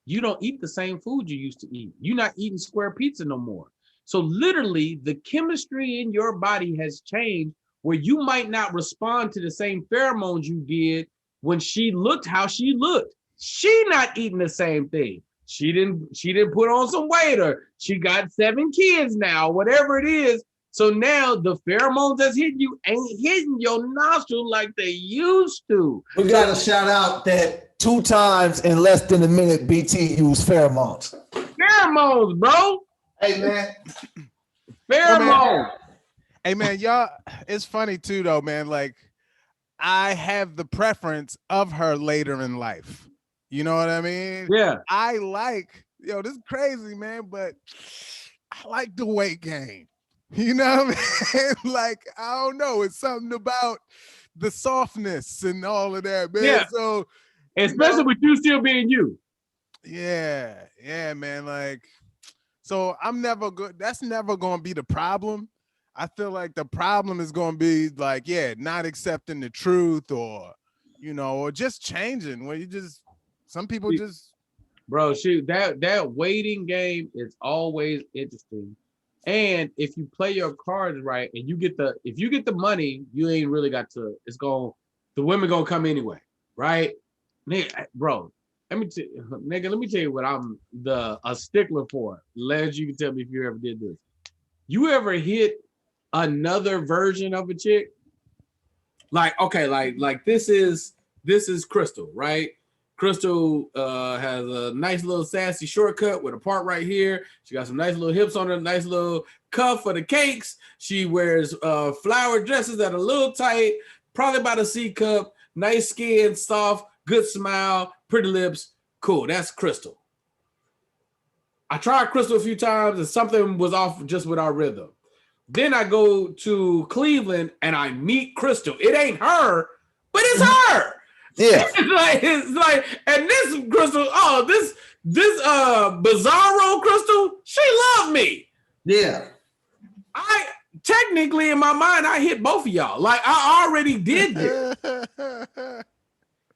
Speaker 2: You don't eat the same food you used to eat. You're not eating square pizza no more. So literally, the chemistry in your body has changed where you might not respond to the same pheromones you did when she looked how she looked. She not eating the same thing. She didn't put on some weight, or she got 7 kids now, whatever it is. So now the pheromones that's hitting you ain't hitting your nostril like they used to.
Speaker 1: We got to shout out that 2 times in less than a minute, BT used pheromones.
Speaker 2: Pheromones, bro.
Speaker 1: Hey, man.
Speaker 2: Pheromones.
Speaker 3: Hey, man, y'all, it's funny too, though, man. Like, I have the preference of her later in life. You know what I mean?
Speaker 2: Yeah.
Speaker 3: I like, this is crazy, man, but I like the weight gain. You know what I mean? Like, I don't know. It's something about the softness and all of that, man.
Speaker 2: Yeah.
Speaker 3: So,
Speaker 2: especially with you still being you.
Speaker 3: Yeah, man. Like, so I'm never good. That's never going to be the problem. I feel like the problem is going to be like, not accepting the truth or just changing where some people just.
Speaker 2: Bro, shoot, that waiting game is always interesting. And if you play your cards right and if you get the money, you ain't really got to, the women gonna come anyway, right? Nigga, bro, let me tell you what I'm a stickler for. Les, you can tell me if you ever did this. You ever hit another version of a chick? Like, okay, like this is Crystal, right? Crystal has a nice little sassy shortcut with a part right here. She got some nice little hips on her, nice little cuff for the cakes. She wears flower dresses that are a little tight, probably about a C cup, nice skin, soft, good smile, pretty lips. Cool, that's Crystal. I tried Crystal a few times and something was off just with our rhythm. Then I go to Cleveland and I meet Crystal. It ain't her, but it's her.
Speaker 1: Yeah.
Speaker 2: It's like, and this Crystal, this Bizarro Crystal, she loved me.
Speaker 1: Yeah.
Speaker 2: I technically in my mind, I hit both of y'all. Like I already did this.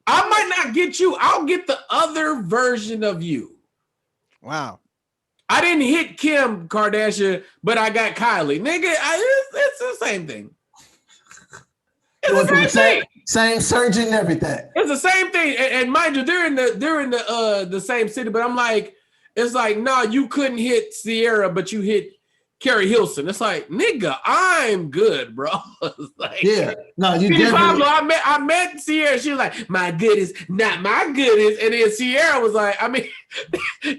Speaker 2: I might not get you. I'll get the other version of you.
Speaker 3: Wow.
Speaker 2: I didn't hit Kim Kardashian, but I got Kylie. Nigga, it's the same thing. It's the same thing.
Speaker 1: Same surgeon and everything.
Speaker 2: It's the same thing. And mind you, they're in the same city, but I'm like, it's like, no, you couldn't hit Sierra, but you hit Carrie Hilson. It's like, nigga, I'm good, bro. Like,
Speaker 1: yeah. No, you definitely.
Speaker 2: Pablo, I met Sierra. She was like, my goodness, not my goodness. And then Sierra was like,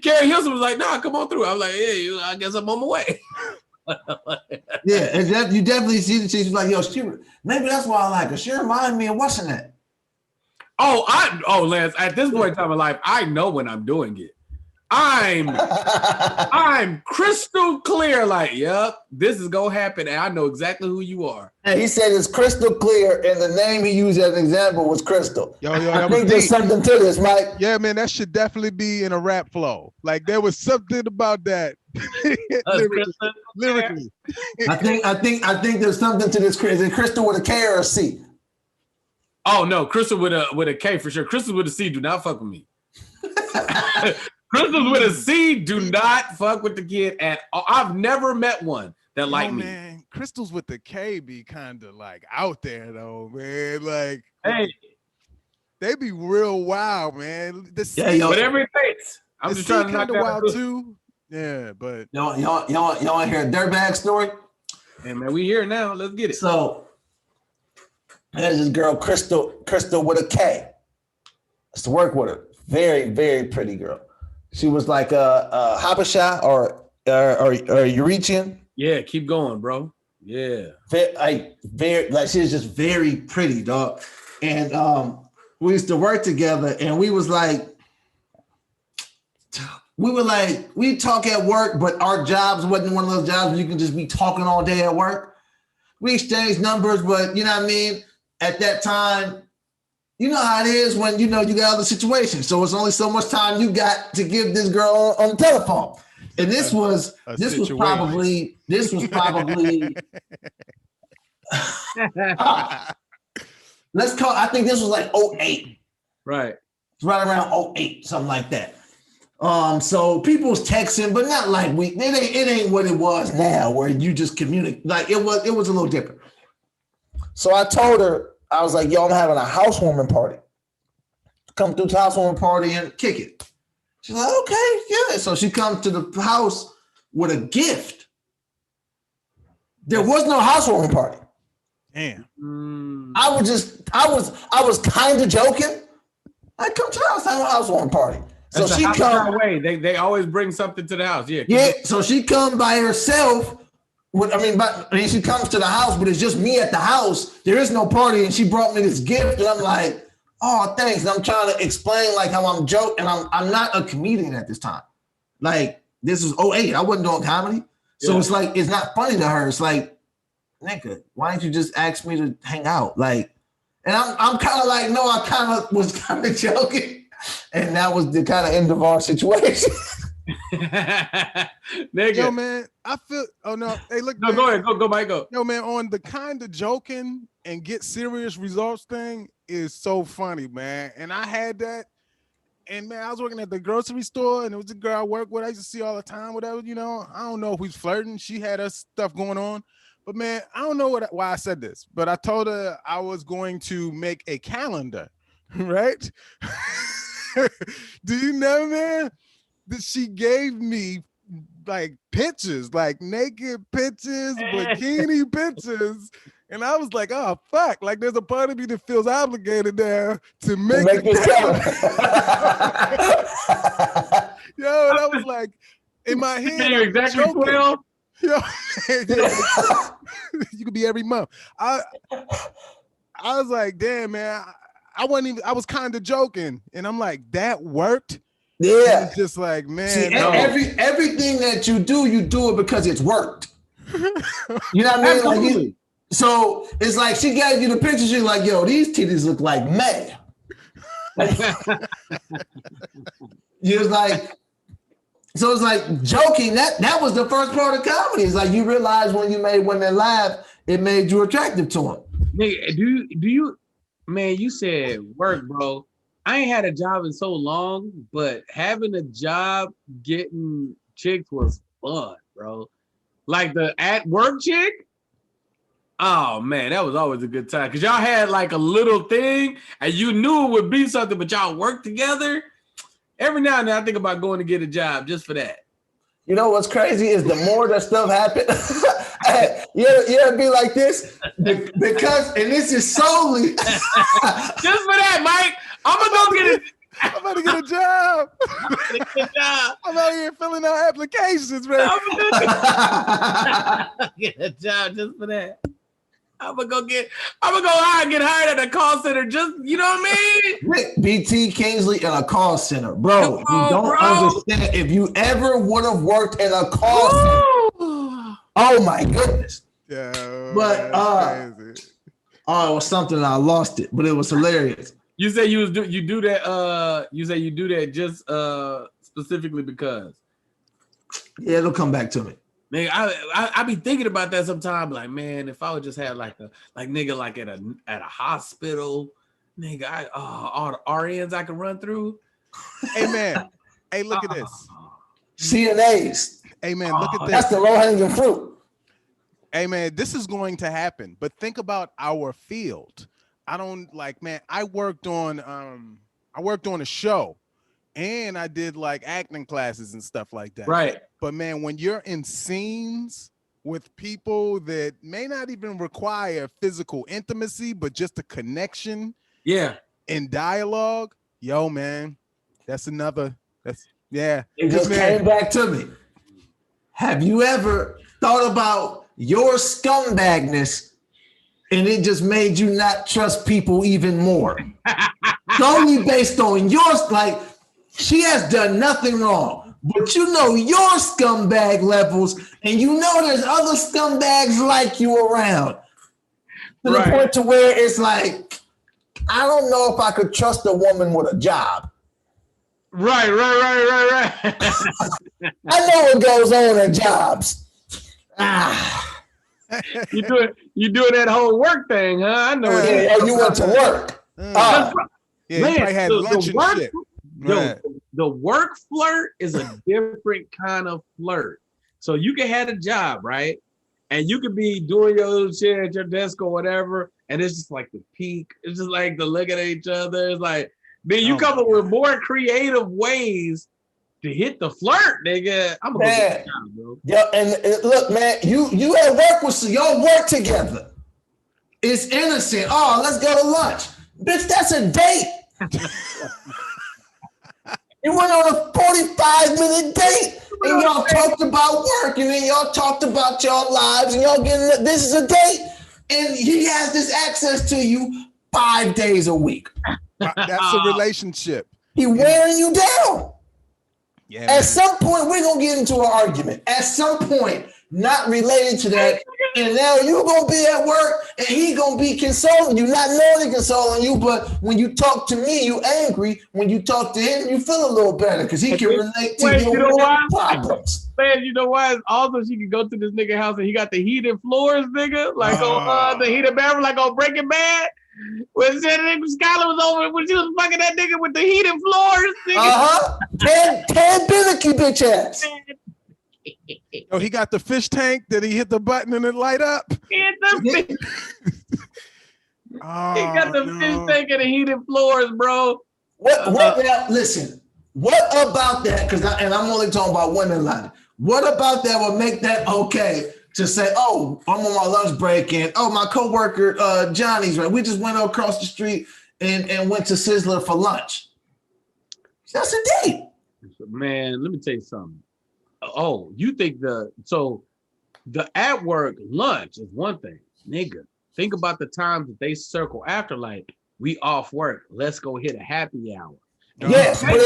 Speaker 2: Carrie Hilson was like, nah, come on through. I was like, yeah, I guess I'm on my way.
Speaker 1: Yeah, and you definitely see that she's like, yo, maybe that's why I like her. She reminded me of what's in that.
Speaker 2: Lance, at this point in time in life, I know when I'm doing it. I'm crystal clear, like, yep, this is gonna happen, and I know exactly who you are.
Speaker 1: And he said it's crystal clear, and the name he used as an example was Crystal.
Speaker 3: I
Speaker 1: think there's something to this, Mike.
Speaker 3: Yeah, man, that should definitely be in a rap flow. Like there was something about that. Lyrically.
Speaker 1: I think there's something to this. Is it Crystal with a K or a C?
Speaker 2: Oh no, Crystal with a K for sure. Crystal with a C, do not fuck with me. Crystals with a C, do not fuck with the kid at all. I've never met one that like me.
Speaker 3: Man, crystals with the K be kind of like out there though, man. Like,
Speaker 2: hey,
Speaker 3: they be real wild, man.
Speaker 2: Whatever it takes. I'm just trying to knock that
Speaker 3: wild too. Yeah, but
Speaker 1: y'all want to hear a dirtbag story?
Speaker 2: Hey man, we here now. Let's get it.
Speaker 1: So there's this girl, Crystal with a K. I used to work with her. Very, very pretty girl. She was like a Habesha or Eritrean.
Speaker 2: Yeah, keep going, bro. Yeah.
Speaker 1: Very like she was just very pretty, dog. And we used to work together, and we would talk at work, but our jobs wasn't one of those jobs where you can just be talking all day at work. We exchanged numbers, but you know what I mean? At that time, you know how it is when you got other situations. So it's only so much time you got to give this girl on the telephone. And this was probably I think this was like 08.
Speaker 2: Right.
Speaker 1: It's right around 08, something like that. So people was texting, but not like it ain't what it was now where you just communicate. Like it was a little different. So I told her, I was like, yo, I'm having a housewarming party. Come through to the housewarming party and kick it. She's like, okay, yeah. So she comes to the house with a gift. There was no housewarming party.
Speaker 3: Damn.
Speaker 1: I was kind of joking. I come to the house, have a housewarming party. So she come
Speaker 2: away. They always bring something to the house. Yeah.
Speaker 1: Yeah. So she come by herself. She comes to the house, but it's just me at the house. There is no party, and she brought me this gift, and I'm like, oh, thanks. And I'm trying to explain like how I'm joking, and I'm not a comedian at this time. Like this was 2008. I wasn't doing comedy, so it's like it's not funny to her. It's like, nigga, why didn't you just ask me to hang out? Like, and I'm kind of like, no, I kind of was kind of joking, and that was the kind of end of our situation.
Speaker 2: Nigga.
Speaker 3: Yo, man, I feel. Oh no, hey, look.
Speaker 2: No,
Speaker 3: Man.
Speaker 2: go ahead, go, Mike, go.
Speaker 3: Yo, man, on the kind of joking and get serious results thing is so funny, man. And I had that, and man, I was working at the grocery store, and it was a girl I work with. I used to see all the time, whatever. You know, I don't know if we was flirting. She had her stuff going on, but man, I don't know why I said this, but I told her I was going to make a calendar, right? Do you know, man? That she gave me like pictures, like naked pictures, bikini pictures. And I was like, oh, fuck. Like there's a part of me that feels obligated there to make this calendar. Yo, and I was like, in my head,
Speaker 2: you're exactly 12.
Speaker 3: Yo, you could be every month. I was like, damn, man, I was kind of joking. And I'm like, that worked.
Speaker 1: Yeah,
Speaker 3: it's just like, man.
Speaker 1: See, everything that you do it because it's worked. You know what I mean? Like so it's like she gave you the picture. She's like, "Yo, these titties look like May." You was like, so it's like joking. That was the first part of comedy. It's like you realize when you made women laugh, it made you attractive to them.
Speaker 2: Nigga, do you, man? You said work, bro. I ain't had a job in so long, but having a job getting chicks was fun, bro. Like the at work chick. Oh man, that was always a good time because y'all had like a little thing and you knew it would be something, but y'all worked together. Every now and then I think about going to get a job just for that.
Speaker 1: You know what's crazy is the more that stuff happens, you ever be like this? Because, and this is solely
Speaker 2: just for that, Mike. I'm gonna go get it.
Speaker 3: I'm about to get a job. I'm out here filling out applications, man.
Speaker 2: I'm gonna get a job just for that. I'm gonna go get hired at a call center. Just, you know what I mean?
Speaker 1: Rick, BT, Kingsley in a call center, bro. You don't understand. If you ever would have worked in a call center, oh my goodness.
Speaker 3: Yeah.
Speaker 1: But it was something I lost it, but it was hilarious.
Speaker 2: You say you do that just specifically because.
Speaker 1: Yeah, it'll come back to me.
Speaker 2: Nigga, I be thinking about that sometimes. Like, man, if I would just have like at a hospital, nigga, all the RNs I can run through.
Speaker 3: Hey man, hey, look at this.
Speaker 1: CNAs.
Speaker 3: Hey man, look at this.
Speaker 1: That's the low-hanging fruit.
Speaker 3: Hey man, this is going to happen. But think about our field. I worked on a show and I did like acting classes and stuff like that.
Speaker 2: Right.
Speaker 3: But man, when you're in scenes with people that may not even require physical intimacy, but just a connection.
Speaker 2: Yeah.
Speaker 3: And dialogue, yo, man, it
Speaker 1: just came back to me. Have you ever thought about your scumbagness and it just made you not trust people even more? Only based on yours, like she has done nothing wrong, but you know your scumbag levels, and you know there's other scumbags like you around. To the point to where it's like, I don't know if I could trust a woman with a job.
Speaker 2: Right.
Speaker 1: I know what goes on at jobs.
Speaker 2: You doing that whole work thing, huh? I know.
Speaker 1: You went to work.
Speaker 3: Man, you probably had lunch and shit.
Speaker 2: The work flirt is a different kind of flirt. So you can have a job, right? And you could be doing your shit at your desk or whatever, and it's just like the peak. It's just like the look at each other. It's like, man, you come up with more creative ways to hit the flirt, nigga. I'm gonna go down, bro.
Speaker 1: Yeah, and look, man, you at work with y'all work together. It's innocent. Oh, let's go to lunch. Bitch, that's a date. You went on a 45-minute date and y'all talked about work and then y'all talked about y'all lives and y'all getting this is a date and he has this access to you 5 days a week.
Speaker 3: That's a relationship.
Speaker 1: He wearing you down.
Speaker 3: Yeah.
Speaker 1: At some point, we're gonna get into an argument. At some point, not related to that. And now you're gonna be at work and he gonna be consoling you, not knowing he consoling you, but when you talk to me, you angry. When you talk to him, you feel a little better because he can relate to your problems.
Speaker 2: Man, you know why? Also, she can go to this nigga house and he got the heated floors, nigga. Like on the heated bathroom, like on Breaking Bad. When Skylar was over, when she was fucking that nigga with the heated floors, nigga.
Speaker 1: Ted Billicky bitch ass.
Speaker 3: Oh, he got the fish tank that he hit the button and it light up.
Speaker 2: He got the fish tank and the heated floors, bro.
Speaker 1: What now? Listen, what about that? And I'm only talking about women line. What about that would make that okay to say, oh, I'm on my lunch break and my coworker Johnny's right. We just went across the street and went to Sizzler for lunch. That's a date.
Speaker 2: Man, let me tell you something. Oh, you think the at work lunch is one thing, nigga. Think about the times that they circle after, like, we off work, let's go hit a happy hour.
Speaker 1: Yes, but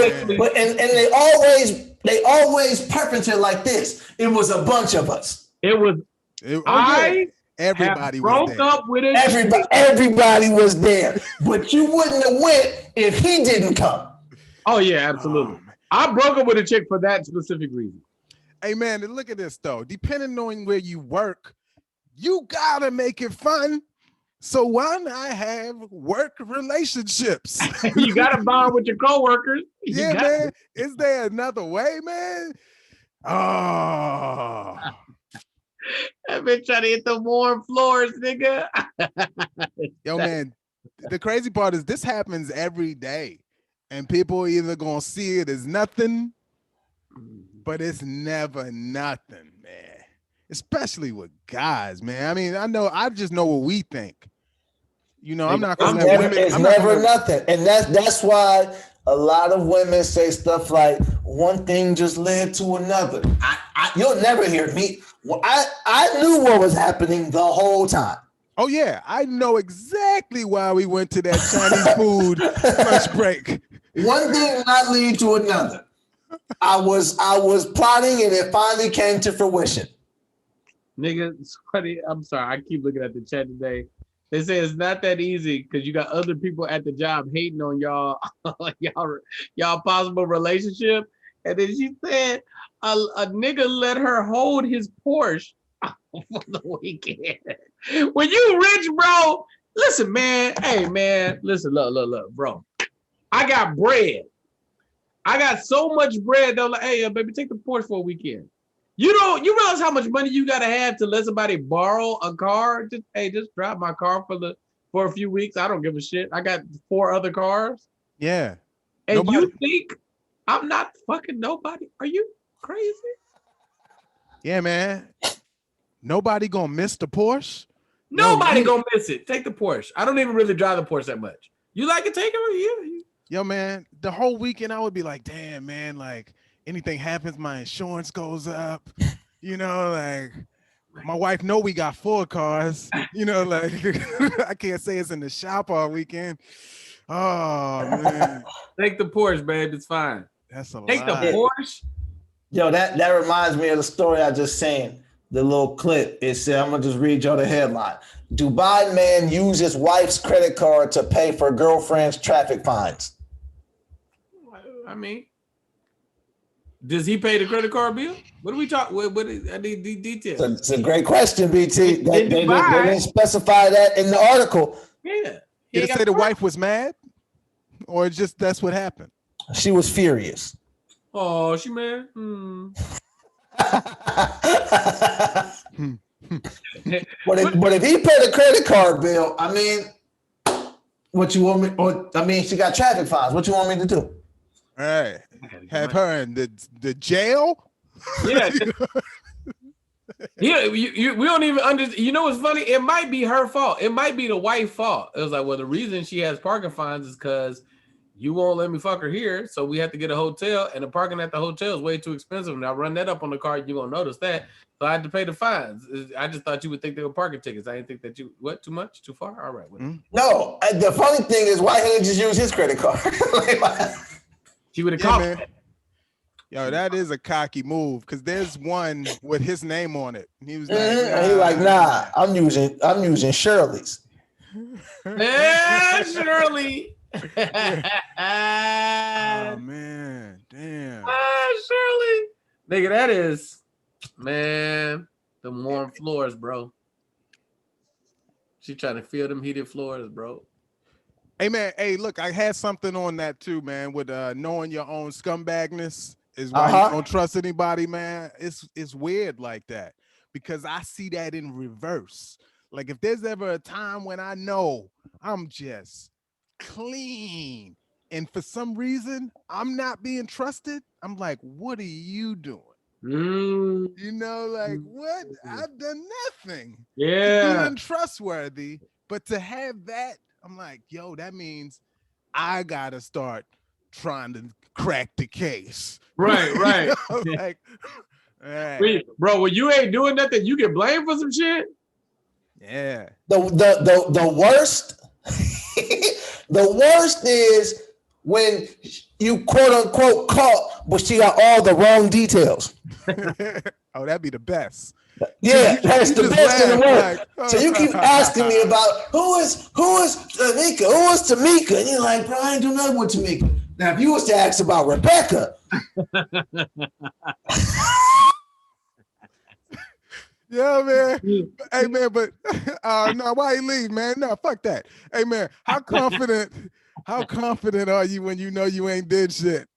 Speaker 1: they always preference it like this. It was a bunch of us.
Speaker 3: Everybody
Speaker 2: broke
Speaker 3: was there.
Speaker 2: up with it.
Speaker 1: Everybody was there, but you wouldn't have went if he didn't come.
Speaker 2: Oh yeah, absolutely. I broke up with a chick for that specific reason.
Speaker 3: Hey man, look at this though. Depending on where you work, you gotta make it fun. So why not have work relationships?
Speaker 2: You gotta bond with your coworkers.
Speaker 3: Yeah, man. Is there another way, man? Oh.
Speaker 2: I've been trying to hit the warm floors, nigga.
Speaker 3: Yo, man, the crazy part is this happens every day. And people either gonna see it as nothing, but it's never nothing, man. Especially with guys, man. I mean, I just know what we think. You know, I'm not gonna let women.
Speaker 1: It's never nothing. And that's why a lot of women say stuff like, one thing just led to another. You'll never hear me. Well, I knew what was happening the whole time.
Speaker 3: Oh yeah, I know exactly why we went to that Chinese food lunch break.
Speaker 1: One thing did not lead to another. I was plotting and it finally came to fruition.
Speaker 2: Nigga, it's funny. I'm sorry. I keep looking at the chat today. They say it's not that easy because you got other people at the job hating on y'all possible relationship. And then she said a nigga let her hold his Porsche for the weekend. When you rich, bro, listen, man. Hey, man, listen, look, bro. I got bread. I got so much bread. They're like, hey, baby, take the Porsche for a weekend. You realize how much money you gotta have to let somebody borrow a car? Just drive my car for a few weeks. I don't give a shit. I got 4 other cars.
Speaker 3: Yeah.
Speaker 2: And nobody. You think I'm not fucking nobody? Are you crazy?
Speaker 3: Yeah, man. Nobody gonna miss the Porsche?
Speaker 2: Nobody gonna miss it. Take the Porsche. I don't even really drive the Porsche that much. You like it? Take it with you.
Speaker 3: Yo, man, the whole weekend I would be like, damn, man, like anything happens, my insurance goes up. You know, like my wife know we got 4 cars. You know, like I can't say it's in the shop all weekend. Oh man.
Speaker 2: Take the Porsche, babe. It's fine.
Speaker 3: That's a lot.
Speaker 2: Take the Porsche.
Speaker 1: Yo, that reminds me of the story I just seen. The little clip. It said, I'm gonna just read y'all the headline. Dubai man uses wife's credit card to pay for girlfriend's traffic fines.
Speaker 2: I mean, does he pay the credit card bill? What do we talk? I need the details.
Speaker 1: It's a great question, BT. They didn't specify that in the article.
Speaker 2: Yeah.
Speaker 3: Did it say the wife was mad? Or just that's what happened?
Speaker 1: She was furious.
Speaker 2: Oh, she mad?
Speaker 1: But if he paid a credit card bill, I mean, what you want me? Or I mean, she got traffic fines. What you want me to do?
Speaker 3: All right. Have her in the jail?
Speaker 2: Yeah. Yeah, we don't even understand. You know what's funny? It might be her fault. It might be the wife's fault. It was like, well, the reason she has parking fines is because you won't let me fuck her here, so we have to get a hotel, and the parking at the hotel is way too expensive. Now run that up on the card, you gonna notice that. So I had to pay the fines. I just thought you would think they were parking tickets. I didn't think that you too much, too far. All right.
Speaker 1: No, the funny thing is, why didn't he just use his credit card?
Speaker 2: She would have called.
Speaker 3: Yo, that is a cocky move because there's one with his name on it. And he was
Speaker 1: like, nah, I'm using Shirley's.
Speaker 2: Yeah, Shirley.
Speaker 3: Oh man, damn.
Speaker 2: Shirley. Nigga, that is, man, the warm floors, bro. She trying to feel them heated floors, bro.
Speaker 3: Hey man, hey, look, I had something on that too, man, with knowing your own scumbagness is why you don't trust anybody, man. It's weird like that because I see that in reverse. Like if there's ever a time when I know I'm just clean and for some reason I'm not being trusted, I'm like, what are you doing? You know, like what? I've done nothing.
Speaker 2: Yeah.
Speaker 3: To be untrustworthy, but to have that, I'm like, yo, that means I gotta start trying to crack the case.
Speaker 2: Right.
Speaker 3: Like,
Speaker 2: Wait, bro, when you ain't doing nothing, you get blamed for some shit.
Speaker 3: Yeah.
Speaker 1: The worst, the worst is when you quote unquote caught, but she got all the wrong details.
Speaker 3: Oh, that'd be the best.
Speaker 1: Yeah, that's the best in the world. Like, so you keep asking me about who is Tamika, who is Tamika, and you're like, bro, I ain't do nothing with Tamika. Now, if you was to ask about Rebecca,
Speaker 3: yeah, man. Hey, man, but no, why you leave, man? No, fuck that. Hey, man, how confident are you when you know you ain't did shit?